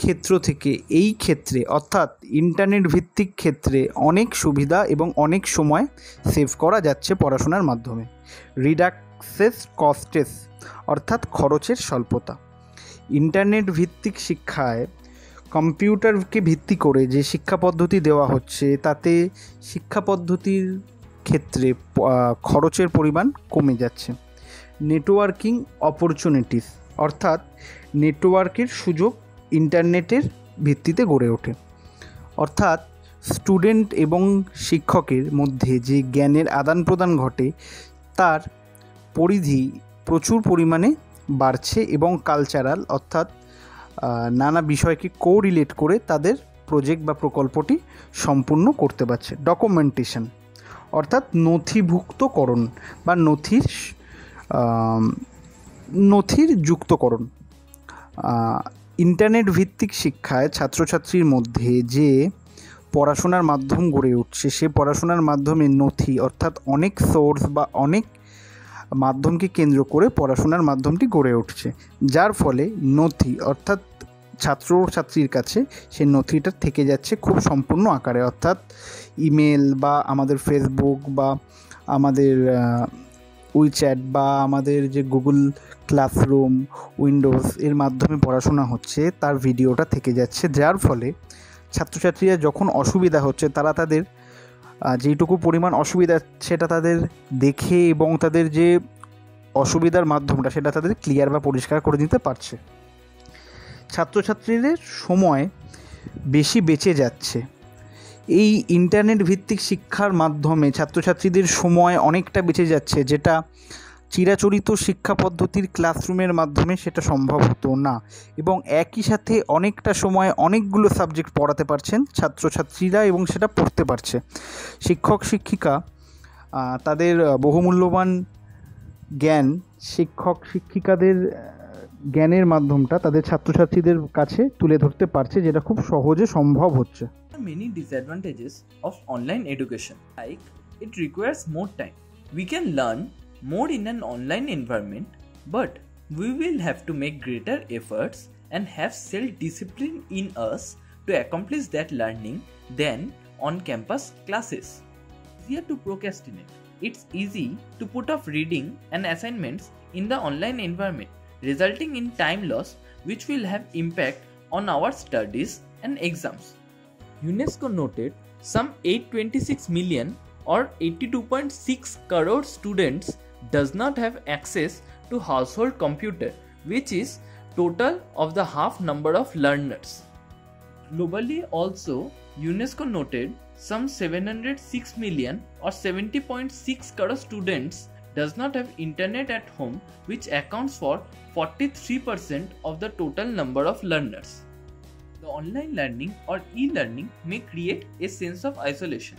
ক্ষেত্র থেকে এই ক্ষেত্রে অর্থাৎ ইন্টারনেট ভিত্তিক ক্ষেত্রে অনেক সুবিধা এবং অনেক সময় সেভ করা যাচ্ছে পড়াশোনার মাধ্যমে। রিডাক্সেস কস্টেস অর্থাৎ খরচের স্বল্পতা। ইন্টারনেট ভিত্তিক শিক্ষায় কম্পিউটারকে ভিত্তি করে যে শিক্ষা পদ্ধতি দেওয়া হচ্ছে, তাতে শিক্ষা পদ্ধতির ক্ষেত্রে খরচের পরিমাণ কমে যাচ্ছে। নেটওয়ার্কিং অপরচুনিটিস অর্থাৎ নেটওয়ার্কের সুযোগ ইন্টারনেটের ভিত্তিতে গড়ে ওঠে। অর্থাৎ স্টুডেন্ট এবং শিক্ষকের মধ্যে যে জ্ঞানের আদান প্রদান ঘটে তার পরিধি প্রচুর পরিমাণে বাড়ছে এবং কালচারাল অর্থাৎ নানা বিষয়কে কোরিলেট করে তাদের প্রজেক্ট বা প্রকল্পটি সম্পূর্ণ করতে পারছে। ডকুমেন্টেশন অর্থাৎ নথিভুক্তকরণ বা নথির যুক্তকরণ। ইন্টারনেট ভিত্তিক শিক্ষায় ছাত্রছাত্রীর মধ্যে যে পড়াশোনার মাধ্যম গড়ে উঠছে সে পড়াশোনার মাধ্যমে নথি অর্থাৎ অনেক সোর্স বা অনেক মাধ্যমকে কেন্দ্র করে পড়াশোনার মাধ্যমটি গড়ে উঠছে, যার ফলে নথি অর্থাৎ ছাত্রছাত্রীর কাছে সে নথিটা থেকে যাচ্ছে খুব সম্পূর্ণ আকারে, অর্থাৎ ইমেল বা আমাদের ফেসবুক বা আমাদের উইচ্যাট বা আমাদের যে গুগল ক্লাসরুম, উইন্ডোজ এর মাধ্যমে পড়াশোনা হচ্ছে তার ভিডিওটা থেকে যাচ্ছে, যার ফলে ছাত্রছাত্রীরা যখন অসুবিধা হচ্ছে তারা তাদের যেইটুকু পরিমাণ অসুবিধা সেটা তাদের দেখে এবং তাদের যে অসুবিধার মাধ্যমটা সেটা তাদের ক্লিয়ার বা পরিষ্কার করে দিতে পারছে। ছাত্রছাত্রীদের সময় বেশি বেঁচে যাচ্ছে। এই ইন্টারনেট ভিত্তিক শিক্ষার মাধ্যমে ছাত্রছাত্রীদের সময় অনেকটা বেঁচে যাচ্ছে, যেটা চিরাচরিত শিক্ষা পদ্ধতির ক্লাসরুমের মাধ্যমে সেটা সম্ভব হতো না, এবং একই সাথে অনেকটা সময় অনেকগুলো সাবজেক্ট পড়াতে পারছেন ছাত্রছাত্রীরা এবং সেটা পড়তে পারছে। শিক্ষক শিক্ষিকা তাদের বহুমূল্যবান জ্ঞান শিক্ষক শিক্ষিকাদের জ্ঞানের মাধ্যমটা তাদের ছাত্রছাত্রীদের কাছে তুলে ধরতে পারছে, যেটা খুব সহজে সম্ভব হচ্ছে। Many disadvantages of online education, like it requires more time. We can learn more in an online environment, but we will have to make greater efforts and have self-discipline in us to accomplish that learning than on-campus classes. Easier to procrastinate. It's easy to put off reading and assignments in the online environment, resulting in time loss which will have impact on our studies and exams. UNESCO noted some 826 million or 82.6 crore students does not have access to household computer, which is total of the half number of learners. Globally also, UNESCO noted some 706 million or 70.6 crore students does not have internet at home, which accounts for 43% of the total number of learners. The online learning or e-learning may create a sense of isolation.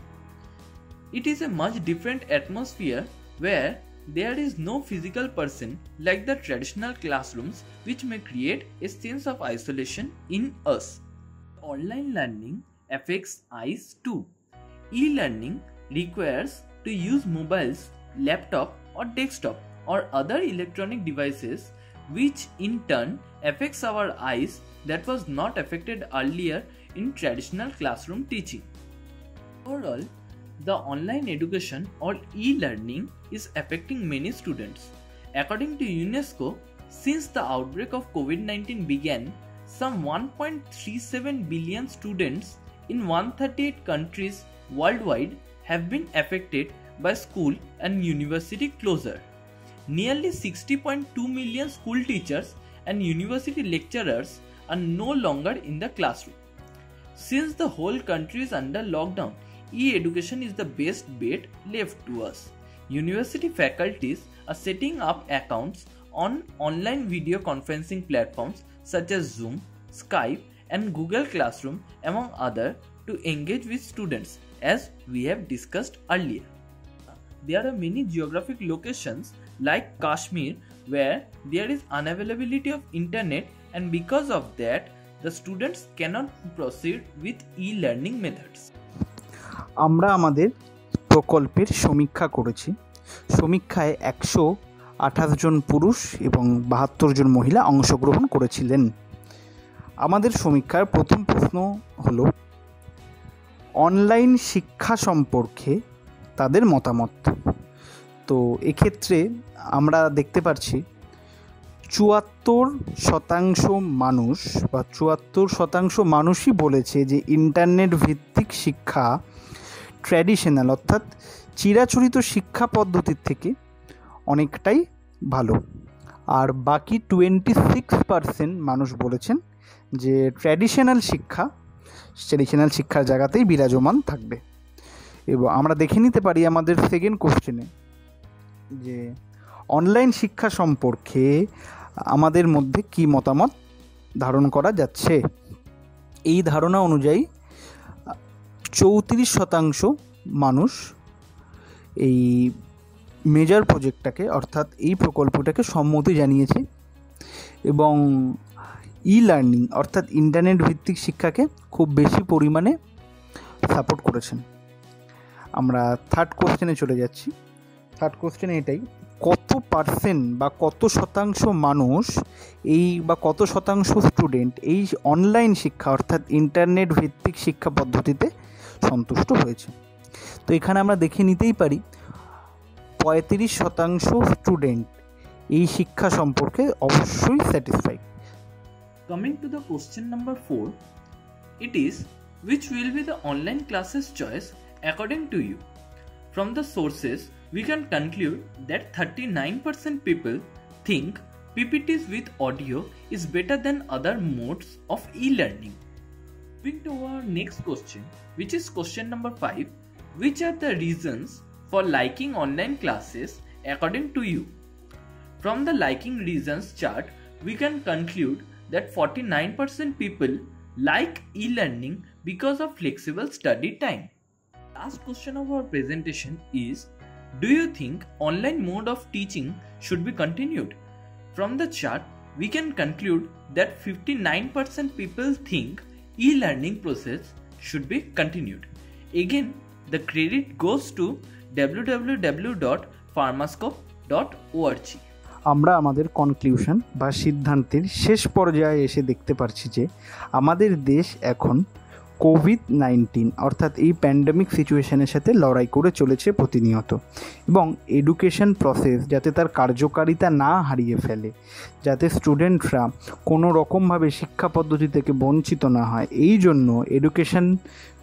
It is a much different atmosphere where there is no physical person like the traditional classrooms, which may create a sense of isolation in us. Online learning affects eyes too. E-learning requires to use mobiles, laptop or desktop or other electronic devices, which in turn affects our eyes that was not affected earlier in traditional classroom teaching. Overall, the online education or e-learning is affecting many students. According to UNESCO, since the outbreak of COVID-19 began, some 1.37 billion students in 138 countries worldwide have been affected by school and university closure. Nearly 60.2 million school teachers and university lecturers are no longer in the classroom. Since the whole country is under lockdown, e-education is the best bet left to us. University faculties are setting up accounts on online video conferencing platforms such as Zoom, Skype and Google Classroom among other to engage with students, as we have discussed earlier. There are many geographic locations like Kashmir where there is unavailability of internet, and because of that the students cannot proceed with e-learning methods. আমরা আমাদের প্রকল্পের সমীক্ষা করেছি। সমীক্ষায় 128 জন পুরুষ এবং 72 জন মহিলা অংশগ্রহণ করেছিলেন। আমাদের সমীক্ষার প্রথম প্রশ্ন হলো অনলাইন শিক্ষা সম্পর্কে তাদের মতামত। তো এক্ষেত্রে আমরা দেখতে পাচ্ছি 74% মানুষ বা 74% মানুষই বলেছে যে ইন্টারনেট ভিত্তিক শিক্ষা ট্র্যাডিশনাল অর্থাৎ চিরাচরিত শিক্ষা পদ্ধতির থেকে অনেকটাই ভালো। আর বাকি 26% মানুষ বলেছেন যে ট্র্যাডিশনাল শিক্ষার জায়গাতেই বিরাজমান থাকবে। এবং আমরা দেখে নিতে পারি আমাদের সেকেন্ড কোশ্চেনে যে অনলাইন শিক্ষা সম্পর্কে আমাদের মধ্যে কি মতামত ধারণ করা যাচ্ছে। এই ধারণা অনুযায়ী 34% মানুষ এই মেজর প্রজেক্টটাকে অর্থাৎ এই প্রকল্পটাকে সম্মতি জানিয়েছে এবং লার্নিং অর্থাৎ ইন্টারনেট ভিত্তিক শিক্ষাকে খুব বেশি পরিমাণে সাপোর্ট করেছেন। আমরা থার্ড কোশ্চেনে চলে যাচ্ছি। থার্ড কোশ্চেনে এটাই, কত পার্সেন্ট বা কত শতাংশ মানুষ বা কত শতাংশ স্টুডেন্ট এই অনলাইন শিক্ষা অর্থাৎ ইন্টারনেট ভিত্তিক শিক্ষা পদ্ধতিতে সন্তুষ্ট হয়েছে। তো এখানে আমরা দেখে নিতেই পারি 35% স্টুডেন্ট এই শিক্ষা সম্পর্কে অবশ্যই satisfied. Coming to the question number 4, it is which will be the online classes choice according to you? From the sources, we can conclude that 39% people think PPTs with audio is better than other modes of e-learning. Moving to our next question, which is question number 5, which are the reasons for liking online classes according to you? From the liking reasons chart, we can conclude that 49% people like e-learning because of flexible study time. Last question of our presentation is, do you think online mode of teaching should be continued? From the chart, we can conclude that 59% people think e-learning process should be continued. Again, the credit goes to www.pharmascope.org. আমরা আমাদের conclusion বা সিদ্ধান্তের শেষ পর্যায়ে এসে দেখতে পারছি যে আমাদের দেশ এখন কোভিড-19 অর্থাৎ এই প্যান্ডেমিক সিচুয়েশনের সাথে লড়াই করে চলেছে প্রতিনিয়ত, এবং এডুকেশন প্রসেস যাতে তার কার্যকারিতা না হারিয়ে ফেলে, যাতে স্টুডেন্টরা কোনো রকমভাবে শিক্ষা পদ্ধতি থেকে বঞ্চিত না হয়, এই জন্য এডুকেশন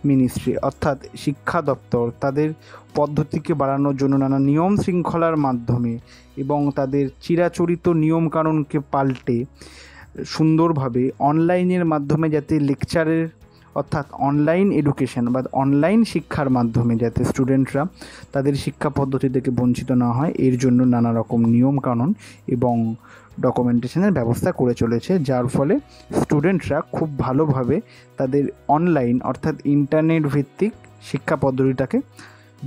মিনিস্ট্রি অর্থাৎ শিক্ষা দপ্তর তাদের পদ্ধতিকে বাড়ানোর জন্য নানা নিয়ম শৃঙ্খলার মাধ্যমে এবং তাদের চিরাচরিত নিয়মকানুনকে পাল্টে সুন্দরভাবে অনলাইনের মাধ্যমে যাতে লেকচারের অর্থাৎ অনলাইন এডুকেশন বা অনলাইন শিক্ষার মাধ্যমে যাতে স্টুডেন্টরা তাদের শিক্ষা পদ্ধতি থেকে বঞ্চিত না হয়, এর জন্য নানা রকম নিয়মকানুন এবং ডকুমেন্টেশনের ব্যবস্থা করে চলেছে, যার ফলে স্টুডেন্টরা খুব ভালোভাবে তাদের অনলাইন অর্থাৎ ইন্টারনেট ভিত্তিক শিক্ষা পদ্ধতিটাকে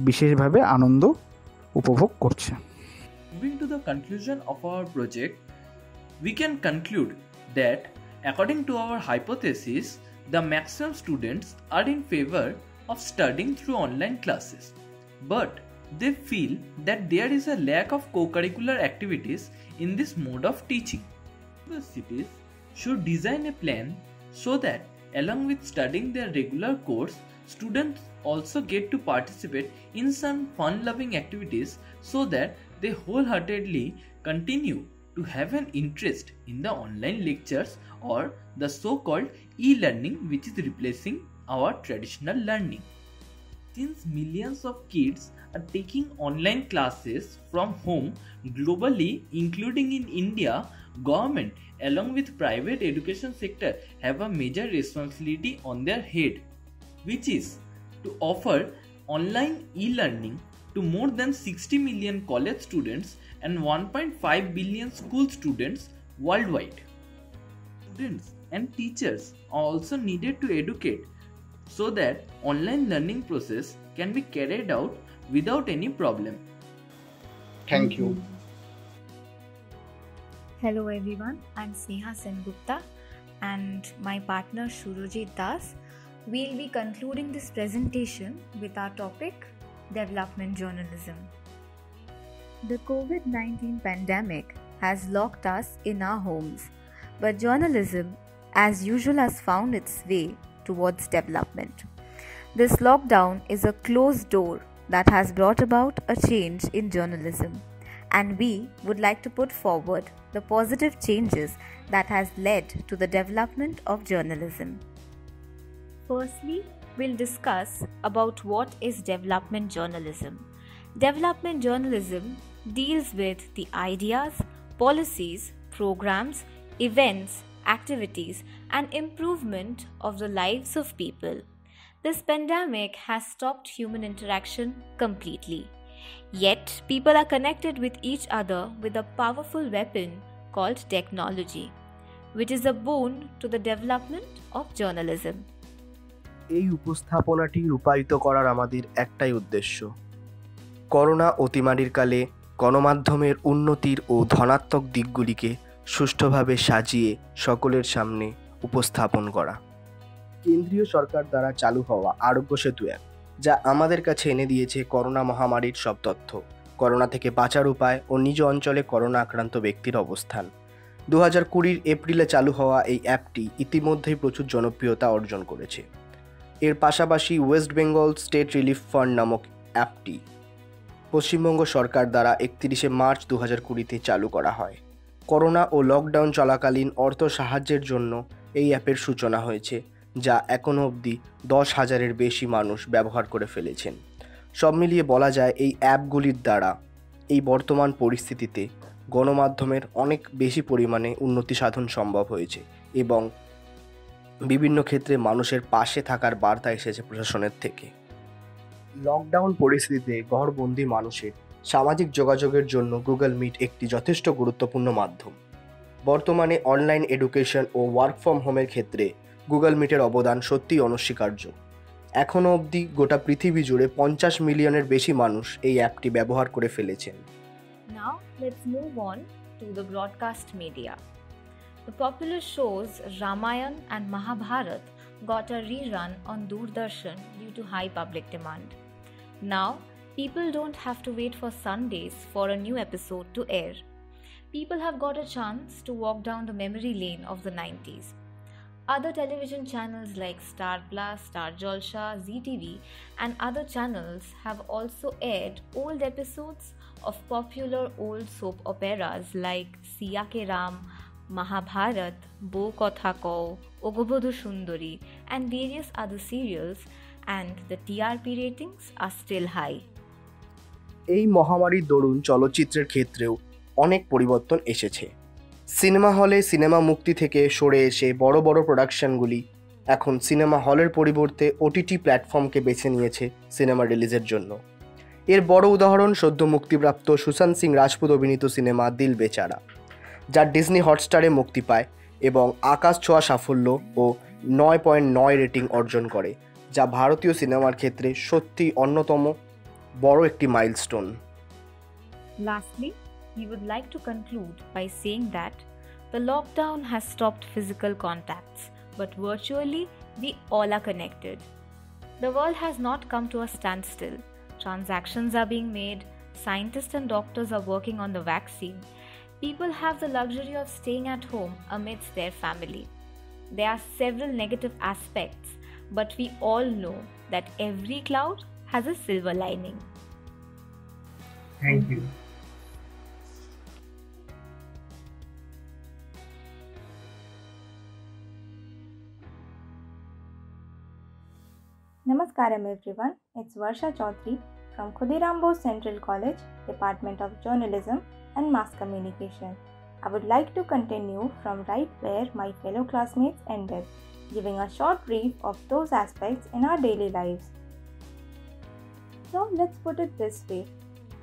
বিশেষভাবে আনন্দ উপভোগ করছে। Moving to the conclusion of our project, we can conclude that according to our hypothesis, the maximum students are in favor of studying through online classes, but they feel that there is a lack of co-curricular activities in this mode of teaching. Universities should design a plan so that along with studying their regular course, students also get to participate in some fun-loving activities so that they wholeheartedly continue to have an interest in the online lectures or the so-called e-learning, which is replacing our traditional learning. Since millions of kids are taking online classes from home globally, including in India, government along with private education sector have a major responsibility on their head, which is to offer online e-learning to more than 60 million college students and 1.5 billion school students worldwide. Students and teachers are also needed to educate so that online learning process can be carried out without any problem. Thank you. Hello everyone, I'm Sneha Sengupta and my partner Shurojit Das. We'll be concluding this presentation with our topic, Development Journalism. The COVID-19 pandemic has locked us in our homes, but journalism as usual has found its way towards development. This lockdown is a closed door that has brought about a change in journalism, and we would like to put forward the positive changes that has led to the development of journalism. Firstly, we'll discuss about what is development journalism. Development journalism deals with the ideas, policies, programs, events, activities, and improvement of the lives of people. This pandemic has stopped human interaction completely. Yet, people are connected with each other with a powerful weapon called technology, which is a boon to the development of journalism. এই উপস্থাপনাটি রূপায়িত করার আমাদের একটাই উদ্দেশ্য, corona অতিমারির কালে গণমাধ্যমের উন্নতির ও ধনাত্মক দিকগুলিকে সুষ্ঠুভাবে সাজিয়ে সকলের সামনে উপস্থাপন করা। কেন্দ্রীয় সরকার দ্বারা চালু হওয়া আরোগ্য সেতু অ্যাপ, যা আমাদের কাছে এনে দিয়েছে করোনা মহামারীর সব তথ্য, করোনা থেকে বাঁচার উপায় ও নিজ অঞ্চলে করোনা আক্রান্ত ব্যক্তির অবস্থান। 2020 এপ্রিলে চালু হওয়া এই অ্যাপটি ইতিমধ্যেই প্রচুর জনপ্রিয়তা অর্জন করেছে। এর পাশাপাশি West Bengal state relief fund নামক অ্যাপটি পশ্চিমবঙ্গ সরকার দ্বারা 31 মার্চ 2020-তে চালু করা হয়। করোনা ও লকডাউন চলাকালীন অর্থ সাহায্যের জন্য এই অ্যাপের সূচনা হয়েছে, যা এখনও অবধি 10,000-এর বেশি মানুষ ব্যবহার করে ফেলেছেন। সব মিলিয়ে বলা যায় এই অ্যাপগুলির দ্বারা এই বর্তমান পরিস্থিতিতে গণমাধ্যমের অনেক বেশি পরিমাণে উন্নতি সাধন সম্ভব হয়েছে এবং বিভিন্ন ক্ষেত্রে মানুষের পাশে থাকার বার্তা এসেছে প্রশাসনের থেকে। লকডাউন পরিস্থিতিতে ঘরবন্দি মানুষের সামাজিক যোগাযোগের জন্য গুগল মিট একটি যথেষ্ট গুরুত্বপূর্ণ মাধ্যম। বর্তমানে অনলাইন এডুকেশন ও ওয়ার্ক ফ্রম হোমের ক্ষেত্রে গুগল মিটের অবদান সত্যিই অনস্বীকার্য। এখনও অবধি গোটা পৃথিবী জুড়ে 50 মিলিয়নের বেশি মানুষ এই অ্যাপটি ব্যবহার করে ফেলেছেন। Now let's move on to the broadcast media. The popular shows Ramayan and Mahabharat got a rerun on Doordarshan due to high public demand. Now, people don't have to wait for Sundays for a new episode to air. People have got a chance to walk down the memory lane of the 90s. Other television channels like Star Plus, Star Jalsha, ZTV, and other channels have also aired old episodes of popular old soap operas like Siya Ke Ram, Mahabharat, Bo Kotha Kau, Ogobodhu Sundari, and various other serials, and the TRP ratings are still high. এই মহামারীর দরুন চলচ্চিত্রের ক্ষেত্রেও অনেক পরিবর্তন এসেছে। Cinema হলে cinema মুক্তি থেকে সরে এসে বড় বড় প্রোডাকশনগুলি এখন সিনেমা হলের পরিবর্তে ওটিটি প্ল্যাটফর্মকে বেছে নিয়েছে সিনেমা রিলিজের জন্য। এর বড় উদাহরণ সদ্য মুক্তিপ্রাপ্ত সুশান্ত সিং রাজপুত অভিনীত সিনেমা দিল বেচারা, যা ডিজনি হটস্টারে মুক্তি পায় এবং আকাশ ছোঁয়া সাফল্য ও 9.9 রেটিং অর্জন করে, যা ভারতীয় সিনেমার ক্ষেত্রে সত্যি অন্যতম বড় একটি milestone. Lastly, we would like to conclude by saying that the lockdown has stopped physical contacts, but virtually we all are connected. The world has not come to a standstill. Transactions are being made, scientists and doctors are working on the vaccine. People have the luxury of staying at home amidst their family. There are several negative aspects, but we all know that every cloud has a silver lining. Thank you. Namaskaram everyone, it's Varsha Chaudhary from Khudiram Bose Central College, Department of Journalism and Mass Communication. I would like to continue from right where my fellow classmates ended, giving a short brief of those aspects in our daily lives. So let's put it this way.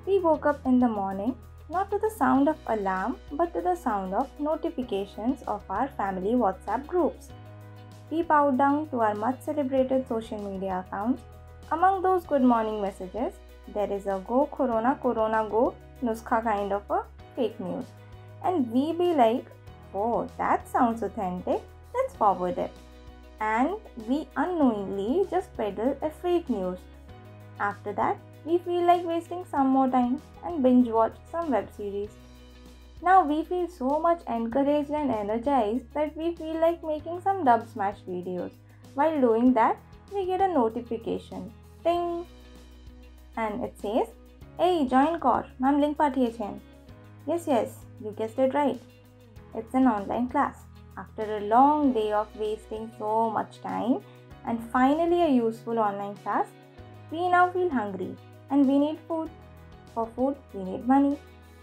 We woke up in the morning not to the sound of alarm but to the sound of notifications of our family WhatsApp groups. We bowed down to our much celebrated social media accounts. Among those good morning messages, there is a go corona corona go nuskha kind of a fake news. And we be like, oh, that sounds authentic, let's forward it. And we unknowingly just peddle a fake news. After that, we feel like wasting some more time and binge watch some web series. Now we feel so much encouraged and energized that we feel like making some dub smash videos. While doing that, we get a notification. Ting! And it says, hey, join core, ma'am link pathiyechen. Yes, you guessed it right. It's an online class. After a long day of wasting so much time and finally a useful online class, we now feel hungry and we need food. for food, we need money.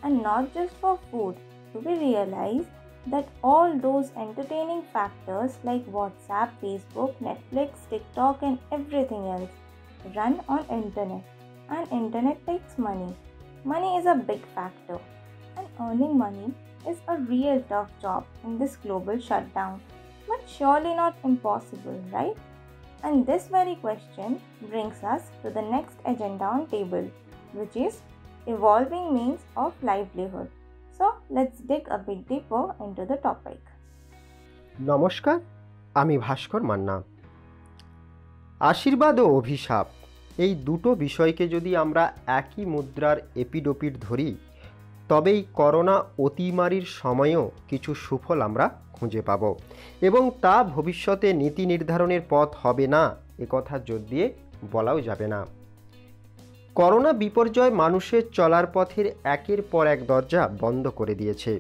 And not just for food. Do we realize that all those entertaining factors like WhatsApp, Facebook, Netflix, TikTok and everything else run on internet, and internet takes money. Money is a big factor, and earning money is a real tough job in this global shutdown, but surely not impossible, right? And this very question brings us to the next agenda on table, which is evolving means of livelihood. So let's dig a bit deeper into the topic. নমস্কার, আমি ভাস্কর মান্না। আশীর্বাদ ও অভিশাপ এই দুটো বিষয়কে যদি আমরা একই মুদ্রার এপিডোপিট ধরি, তবেই করোনা অতিমারির সময়েও কিছু সুফল আমরা খুঁজে পাব, এবং তা ভবিষ্যতে নীতি নির্ধারণের পথ হবে না একথা জোর দিয়ে বলাও যাবে না। করোনা বিপর্যয় মানুষের চলার পথের একের পর এক দরজা বন্ধ করে দিয়েছে।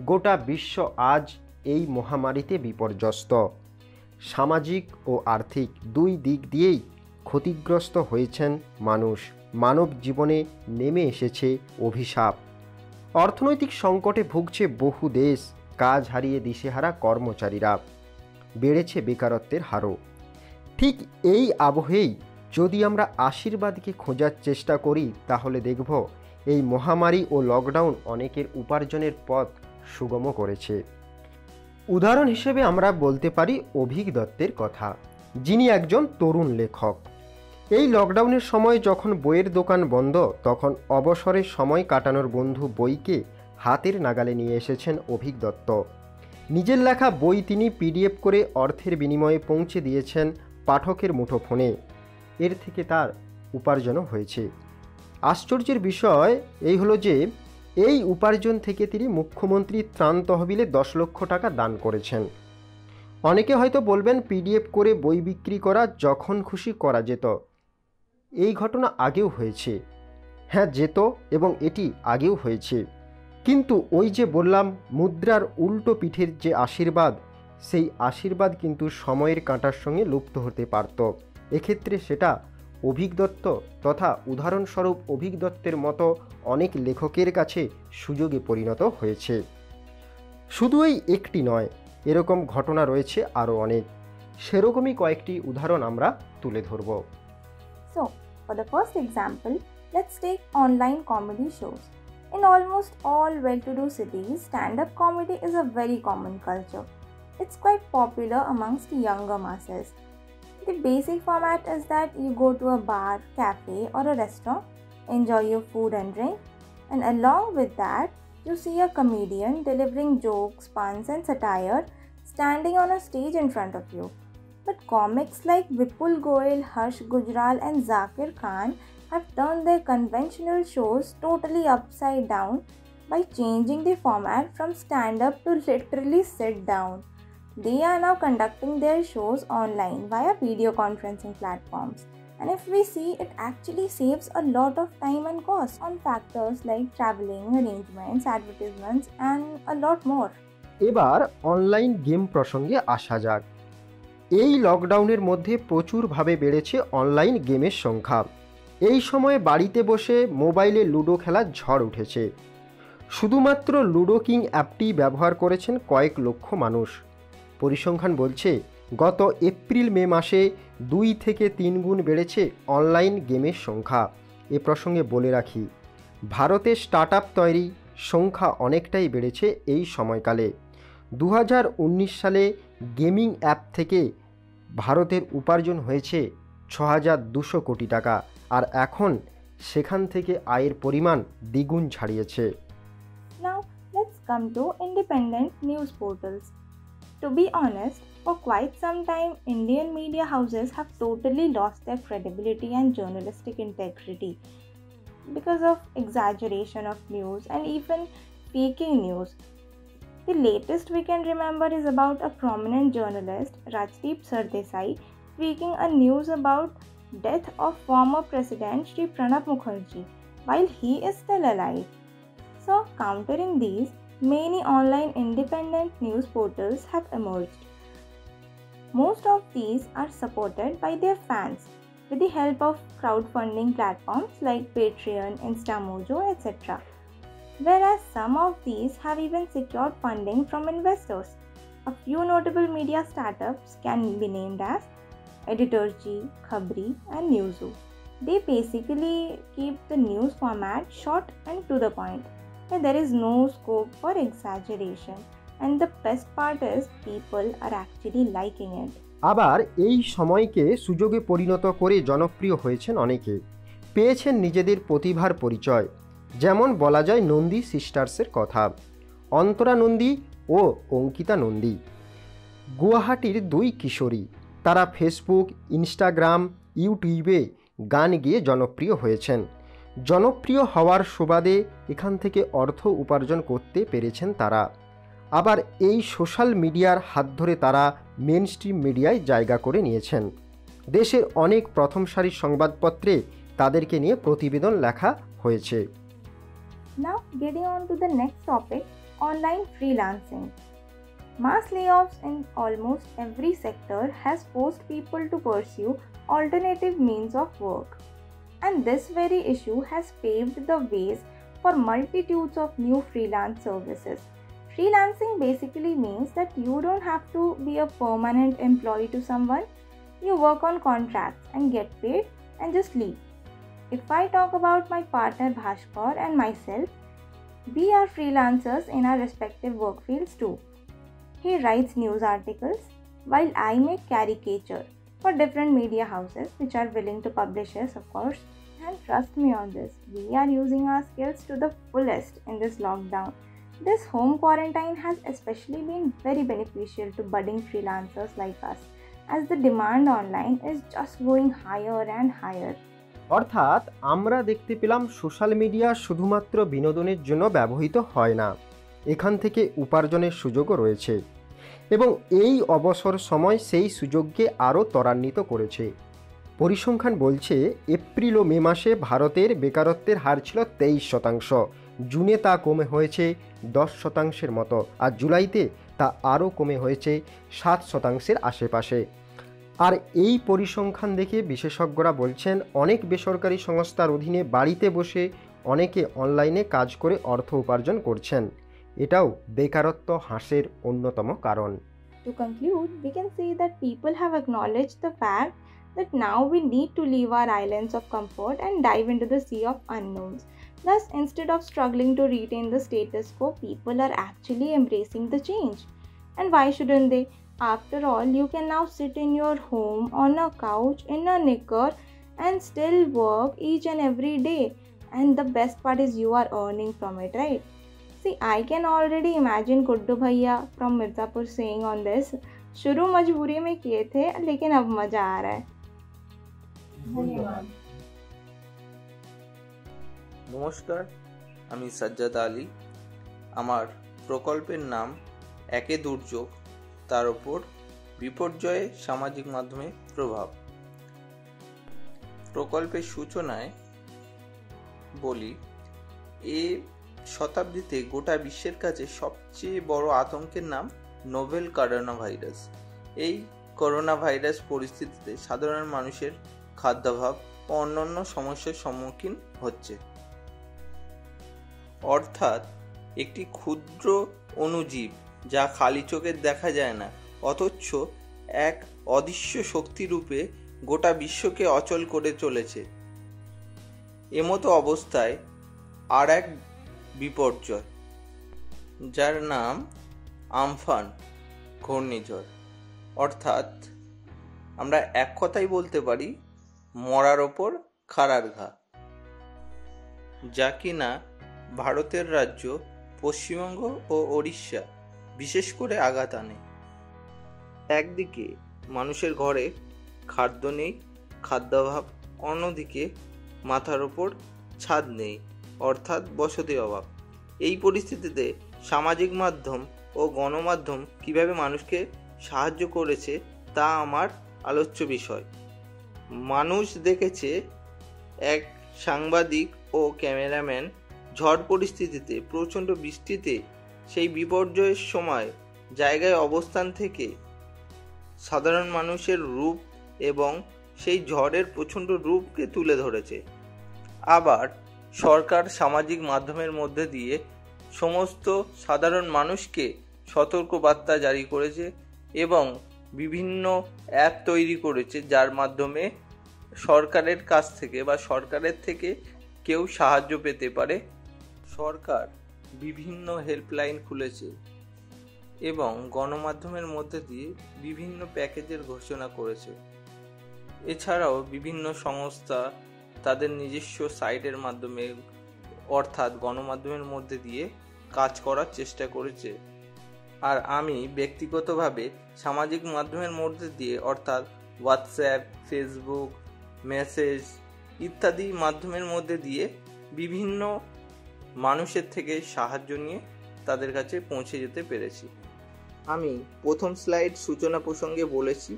গোটা বিশ্ব আজ এই মহামারীতে বিপর্যস্ত। সামাজিক ও আর্থিক দুই দিক দিয়েই ক্ষতিগ্রস্ত হয়েছেন মানুষ। মানব জীবনে নেমে এসেছে অভিশাপ। অর্থনৈতিক সংকটে ভুগছে বহু দেশ, কাজ হারিয়ে দিশেহারা কর্মচারীরা, বেড়েছে বেকারত্বের হারও। ঠিক এই আবহেই যদি আমরা আশীর্বাদকে খোঁজার চেষ্টা করি, তাহলে দেখব এই মহামারী ও লকডাউন অনেকের উপার্জনের পথ সুগম করেছে। উদাহরণ হিসেবে আমরা বলতে পারি অভিক দত্তের কথা, যিনি একজন তরুণ লেখক। এই লকডাউনের সময় যখন বইয়ের দোকান বন্ধ, তখন অবসরের সময় কাটানোর বন্ধু বইকে হাতের নাগালে নিয়ে এসেছেন অভিক দত্ত। নিজের লেখা বই তিনি পিডিএফ করে অর্থের বিনিময়ে পৌঁছে দিয়েছেন পাঠকের মুঠোফোনে। এর থেকে তার উপার্জনও হয়েছে। আশ্চর্যের বিষয় এই হলো যে এই উপার্জন থেকে তিনি মুখ্যমন্ত্রী ত্রাণ তহবিলে 10 লক্ষ টাকা দান করেছেন। অনেকে হয়তো বলবেন, পিডিএফ করে বই বিক্রি করা যখন খুশি করা যেত। এই ঘটনা আগেও হয়েছে। হ্যাঁ, যেত, এবং এটি আগেও হয়েছে। কিন্তু ওই যে বললাম, মুদ্রার উল্টো পিঠের যে আশীর্বাদ, সেই আশীর্বাদ কিন্তু সময়ের কাঁটার সঙ্গে লুপ্ত হতে পারত। এক্ষেত্রে সেটা অভিক দত্ত তথা উদাহরণস্বরূপ অভিক দত্তের মতো অনেক লেখকের কাছে সুযোগে পরিণত হয়েছে। শুধু এই একটি নয়, এরকম ঘটনা রয়েছে আরও অনেক। সেরকমই কয়েকটি উদাহরণ আমরা তুলে ধরব। So, for the first example, let's take online comedy shows. In almost all well-to-do cities, stand-up comedy is a very common culture. It's quite popular amongst the younger masses. The basic format is that you go to a bar, cafe or a restaurant, enjoy your food and drink, and along with that, you see a comedian delivering jokes, puns and satire standing on a stage in front of you. But comics like Vipul Goyal, Harsh Gujral and Zakir Khan have turned their conventional shows totally upside down by changing the format from stand-up to literally sit down. They are now conducting their shows online via video conferencing platforms. And if we see, it actually saves a lot of time and cost on factors like traveling, arrangements, advertisements and a lot more. এবার online game প্রসঙ্গে আসা যাক। এই লকডাউনের মধ্যে প্রচুরভাবে বেড়েছে online গেমের সংখ্যা। এই সময়ে বাড়িতে বসে মোবাইলে লুডো খেলার ঝড় উঠেছে। শুধুমাত্র লুডো কিং অ্যাপটি ব্যবহার করেছেন কয়েক লক্ষ মানুষ। পরিসংখ্যান বলছে গত এপ্রিল মে মাসে 2 থেকে 3 গুণ বেড়েছে অনলাইন গেমের সংখ্যা। এ প্রসঙ্গে বলে রাখি, ভারতে স্টার্টআপ তৈরি সংখ্যা অনেকটাই বেড়েছে এই সময়কালে। 2019 সালে গেমিং অ্যাপ থেকে ভারতের উপার্জন হয়েছে 6200 কোটি টাকা, আর এখন সেখান থেকে আয়ের পরিমাণ দ্বিগুণ ছাড়িয়েছে। Now let's come to independent news portals. To be honest, for quite some time, Indian media houses have totally lost their credibility and journalistic integrity because of exaggeration of news and even faking news. The latest we can remember is about a prominent journalist, Rajdeep Sardesai, faking a news about death of former President Shri Pranab Mukherjee while he is still alive. So, countering these, many online independent news portals have emerged. Most of these are supported by their fans. with the help of crowdfunding platforms like Patreon, Instamojo, etc. Whereas some of these have even secured funding from investors. A few notable media startups can be named as Editorji, Khabri, and Newzoo. They basically keep the news format short and to the point. And there is no scope for exaggeration. And the best part is people are actually liking it. আবার এই সময়কে সুযোগে পরিণত করে জনপ্রিয় হয়েছেন অনেকে, পেয়েছেন নিজেদের প্রতিভার পরিচয়। যেমন বলা যায় নন্দী সিস্টার্সের কথা, অন্তরা নন্দী ও অঙ্কিতা নন্দী গুয়াহাটির দুই কিশোরী। তারা ফেসবুক, ইনস্টাগ্রাম, ইউটিউবে গান গেয়ে জনপ্রিয় হয়েছেন। জনপ্রিয় হওয়ার সুবাদে এখান থেকে অর্থ উপার্জন করতে পেরেছেন তারা। আবার এই সোশ্যাল মিডিয়ার হাত ধরে তারা মেনস্ট্রিম মিডিয়ায় জায়গা করে নিয়েছেন। দেশের অনেক প্রথম সারির সংবাদপত্রে তাদেরকে নিয়ে প্রতিবেদন লেখা হয়েছে। Now getting on to the next topic, online freelancing. Mass layoffs in almost every sector has forced people to pursue alternative means of work. And this very issue has paved the ways for multitudes of new freelance services. Freelancing basically means that you don't have to be a permanent employee to someone. You work on contracts and get paid and just leave. If I talk about my partner Bhaskar and myself, we are freelancers in our respective work fields too. He writes news articles while I make caricature for different media houses which are willing to publish us, of course. And trust me on this, we are using our skills to the fullest in this lockdown. This home quarantine has especially been very beneficial to budding freelancers like us, as the demand online is just going higher and higher. অর্থাৎ আমরা দেখতে পেলাম social media শুধুমাত্র বিনোদনের জন্য ব্যবহৃত হয় না, এখান থেকে উপার্জনের সুযোগও রয়েছে এবং এই অবসর সময় সেই সুযোগকে আরও ত্বরান্বিত করেছে। পরিসংখ্যান বলছে এপ্রিল ও মে মাসে ভারতের বেকারত্বের হার ছিল 23%, জুনে তা কমে হয়েছে 10% মতো, আর জুলাইতে তা আরও কমে হয়েছে 7% আশেপাশে। আর এই পরিসংখ্যান দেখে বিশেষজ্ঞরা বলছেন অনেক বেসরকারি সংস্থার অধীনে বাড়িতে বসে অনেকে অনলাইনে কাজ করে অর্থ উপার্জন করছেন। এটাও বেকারত্ব হ্রাসের অন্যতম কারণ। To conclude, we can say that people have acknowledged the fact that now we need to leave our islands of comfort and dive into the sea of unknowns. Thus, instead of struggling to retain the status quo, people are actually embracing the change. And why shouldn't they? After all, you can now sit in your home on a couch in a knicker and still work each and every day. And the best part is you are earning from it, right? See, I can already imagine Guddu Bhaiya from Mirzapur saying on this, शुरू मजबूरी में किए थे लेकिन अब मजा आ रहा है। धन्यवाद। নমস্কার, আমি সাজ্জাদ আলী। আমার প্রকল্পের নাম একে দুর্যোগ, তার উপর বিপর্যয়ে সামাজিক মাধ্যমে প্রভাব। প্রকল্পের সূচনায় বলি, এ শতাব্দীতে গোটা বিশ্বের কাছে সবচেয়ে বড় আতঙ্কের নাম নোভেল করোনা ভাইরাস। এই করোনা ভাইরাস পরিস্থিতিতে সাধারণ মানুষের খাদ্যাভাব ও অন্যান্য সমস্যার সম্মুখীন হচ্ছে। অর্থাৎ একটি ক্ষুদ্র অণুজীব যা খালি চোখে দেখা যায় না, অথচ এক অদৃশ্য শক্তিরূপে গোটা বিশ্বকে অচল করে চলেছে। এমতো অবস্থায় আর এক বিপর্যয়, যার নাম আমফান ঘূর্ণিঝড়, অর্থাৎ আমরা এক কথাই বলতে পারি মরার ওপর খাড়ার ঘা, যা কিনা ভারতের রাজ্য পশ্চিমবঙ্গ ও ওড়িশা বিশেষ করে আঘাত আনে। একদিকে মানুষের ঘরে খাদ্য নেই, খাদ্যাভাব, অন্যদিকে মাথার ওপর ছাদ নেই, অর্থাৎ বসতি অভাব। এই পরিস্থিতিতে সামাজিক মাধ্যম ও গণমাধ্যম কিভাবে মানুষকে সাহায্য করেছে তা আমার আলোচ্য বিষয়। মানুষ দেখেছে এক সাংবাদিক ও ক্যামেরাম্যান ঝড় পরিস্থিতিতে, প্রচণ্ড বৃষ্টিতে, সেই বিপর্যয়ের সময় জায়গায় অবস্থান থেকে সাধারণ মানুষের রূপ এবং সেই ঝড়ের প্রচণ্ড রূপকে তুলে ধরেছে। আবার সরকার সামাজিক মাধ্যমের মধ্যে দিয়ে সমস্ত সাধারণ মানুষকে সতর্কবার্তা জারি করেছে এবং বিভিন্ন অ্যাপ তৈরি করেছে, যার মাধ্যমে সরকারের কাছ থেকে বা সরকারের থেকে কেউ সাহায্য পেতে পারে। সরকার বিভিন্ন হেল্পলাইন খুলেছে এবং গণমাধ্যমের মধ্যে দিয়ে বিভিন্ন প্যাকেজের ঘোষণা করেছে। এছাড়াও বিভিন্ন সংস্থা তাদের নিজস্ব সাইটের মাধ্যমে অর্থাৎ গণমাধ্যমের মধ্যে দিয়ে কাজ করার চেষ্টা করেছে। আর আমি ব্যক্তিগতভাবে সামাজিক মাধ্যমের মধ্যে দিয়ে অর্থাৎ হোয়াটসঅ্যাপ, ফেসবুক, মেসেজ ইত্যাদি মাধ্যমের মধ্যে দিয়ে বিভিন্ন মানুষের থেকে সাহায্য নিয়ে তাদের কাছে পৌঁছে যেতে পেরেছি। আমি প্রথম স্লাইড সূচনা প্রসঙ্গে বলেছি।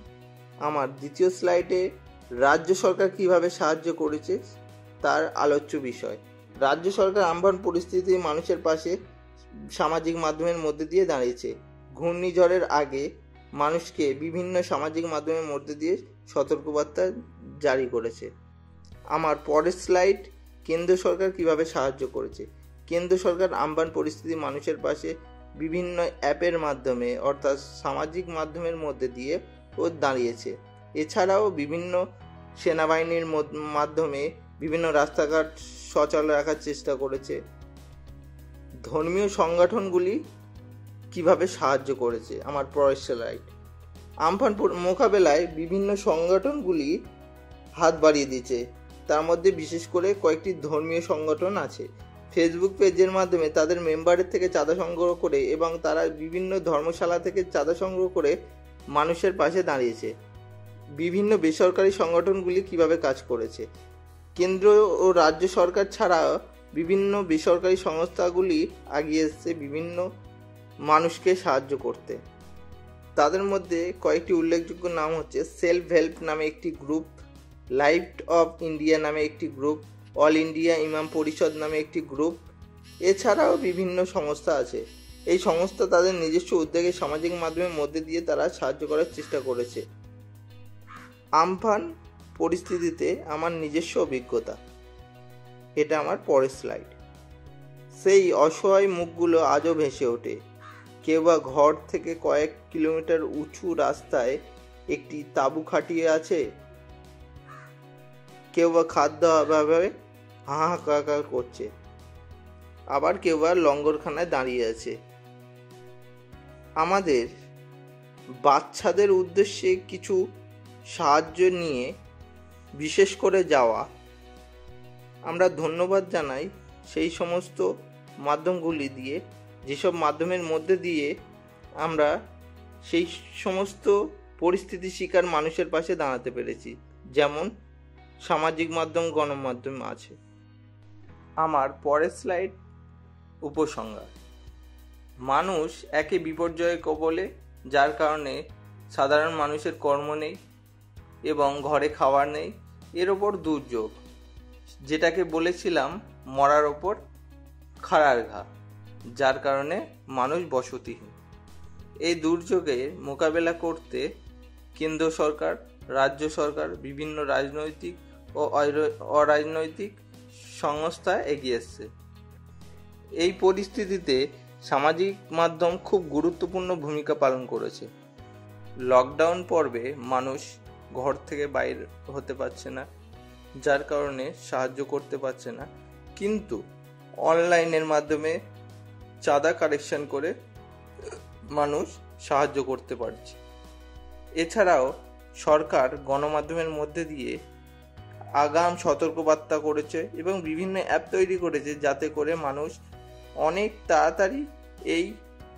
আমার দ্বিতীয় স্লাইডে রাজ্য সরকার কিভাবে সাহায্য করেছে তার আলোচ্য বিষয়। রাজ্য সরকার আমফান পরিস্থিতি মানুষের পাশে সামাজিক মাধ্যমের মধ্যে দিয়ে দাঁড়িয়েছে। ঘূর্ণিঝড়ের আগে মানুষকে বিভিন্ন সামাজিক মাধ্যমের মধ্যে দিয়ে সতর্কবার্তা জারি করেছে। আমার পরের স্লাইড কেন্দ্র সরকার কিভাবে সাহায্য করেছে। কেন্দ্র সরকার আমফান পরিস্থিতি মানুষের পাশে বিভিন্ন অ্যাপের মাধ্যমে অর্থাৎ সামাজিক মাধ্যমের মধ্যে দিয়ে ও দাঁড়িয়েছে। এছাড়াও বিভিন্ন সেনাবাহিনীর মাধ্যমে বিভিন্ন রাস্তাঘাট সচল রাখার চেষ্টা করেছে। ধর্মীয় সংগঠনগুলি কিভাবে সাহায্য করেছে আমার পরের স্লাইড। আমফান মোকাবেলায় বিভিন্ন সংগঠনগুলি হাত বাড়িয়ে দিয়েছে। তার মধ্যে বিশেষ করে কয়েকটি ধর্মীয় সংগঠন আছে। ফেসবুক পেজের মাধ্যমে তাদের মেম্বারের থেকে চাঁদা সংগ্রহ করে এবং তারা বিভিন্ন ধর্মশালা থেকে চাঁদা সংগ্রহ করে মানুষের পাশে দাঁড়িয়েছে। বিভিন্ন বেসরকারি সংগঠনগুলি কিভাবে কাজ করেছে। কেন্দ্র ও রাজ্য সরকার ছাড়া বিভিন্ন বেসরকারি সংস্থাগুলি এগিয়ে এসেছে বিভিন্ন মানুষকে সাহায্য করতে। তাদের মধ্যে কয়েকটি উল্লেখযোগ্য নাম হচ্ছে সেলফ হেল্প নামে একটি গ্রুপ, লাইট অফ ইন্ডিয়া নামে একটি গ্রুপ, অল ইন্ডিয়া ইমাম পরিষদ নামে একটি গ্রুপ। এছাড়াও বিভিন্ন সংস্থা আছে। এই সংস্থা তাদের নিজস্ব উদ্যোগে সামাজিক মাধ্যমের মধ্যে দিয়ে তারা সাহায্য করার চেষ্টা করেছে। আমফান পরিস্থিতিতে আমার নিজস্ব অভিজ্ঞতা, এটা আমার পরের স্লাইড। সেই অসহায় মুখগুলো আজও ভেসে ওঠে। কেউ বা ঘর থেকে কয়েক কিলোমিটার উঁচু রাস্তায় একটি তাঁবু খাটিয়ে আছে, কেউ বা খাদ্য অভাবে হাহাকার করছে, আবার কেউ বা লঙ্গরখানায় দাঁড়িয়ে আছে। আমাদের বাচ্চাদের উদ্দেশ্যে কিছু সাহায্য নিয়ে বিশেষ করে যাওয়া, আমরা ধন্যবাদ জানাই সেই সমস্ত মাধ্যমগুলি দিয়ে, যেসব মাধ্যমের মধ্যে দিয়ে আমরা সেই সমস্ত পরিস্থিতি শিকার মানুষের পাশে দাঁড়াতে পেরেছি, যেমন সামাজিক মাধ্যম, গণমাধ্যম আছে। আমার পরের স্লাইড উপসংহার। মানুষ একে বিপর্যয়ের কবলে, যার কারণে সাধারণ মানুষের কর্ম নেই এবং ঘরে খাবার নেই। এর ওপর দুর্যোগ, যেটাকে বলেছিলাম মরার ওপর খাড়ার ঘা, যার কারণে মানুষ বসতিহীন। এই দুর্যোগের মোকাবেলা করতে কেন্দ্র সরকার, রাজ্য সরকার, বিভিন্ন রাজনৈতিক ও অরাজনৈতিক সংস্থা এগিয়ে এসছে। এই পরিস্থিতিতে সামাজিক মাধ্যম খুব গুরুত্বপূর্ণ ভূমিকা পালন করেছে। লকডাউন পর্বে মানুষ ঘর থেকে বাইর হতে পারছে না, যার কারণে সাহায্য করতে পারছে না, কিন্তু অনলাইনের মাধ্যমে চাঁদা কালেকশন করে মানুষ সাহায্য করতে পারছে। এছাড়াও সরকার গণমাধ্যমের মধ্যে দিয়ে আগাম সতর্কবার্তা করেছে এবং বিভিন্ন অ্যাপ তৈরি করেছে, যাতে করে মানুষ অনেক তাড়াতাড়ি এই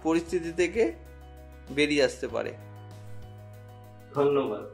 পরিস্থিতি থেকে বেরিয়ে আসতে পারে। ধন্যবাদ।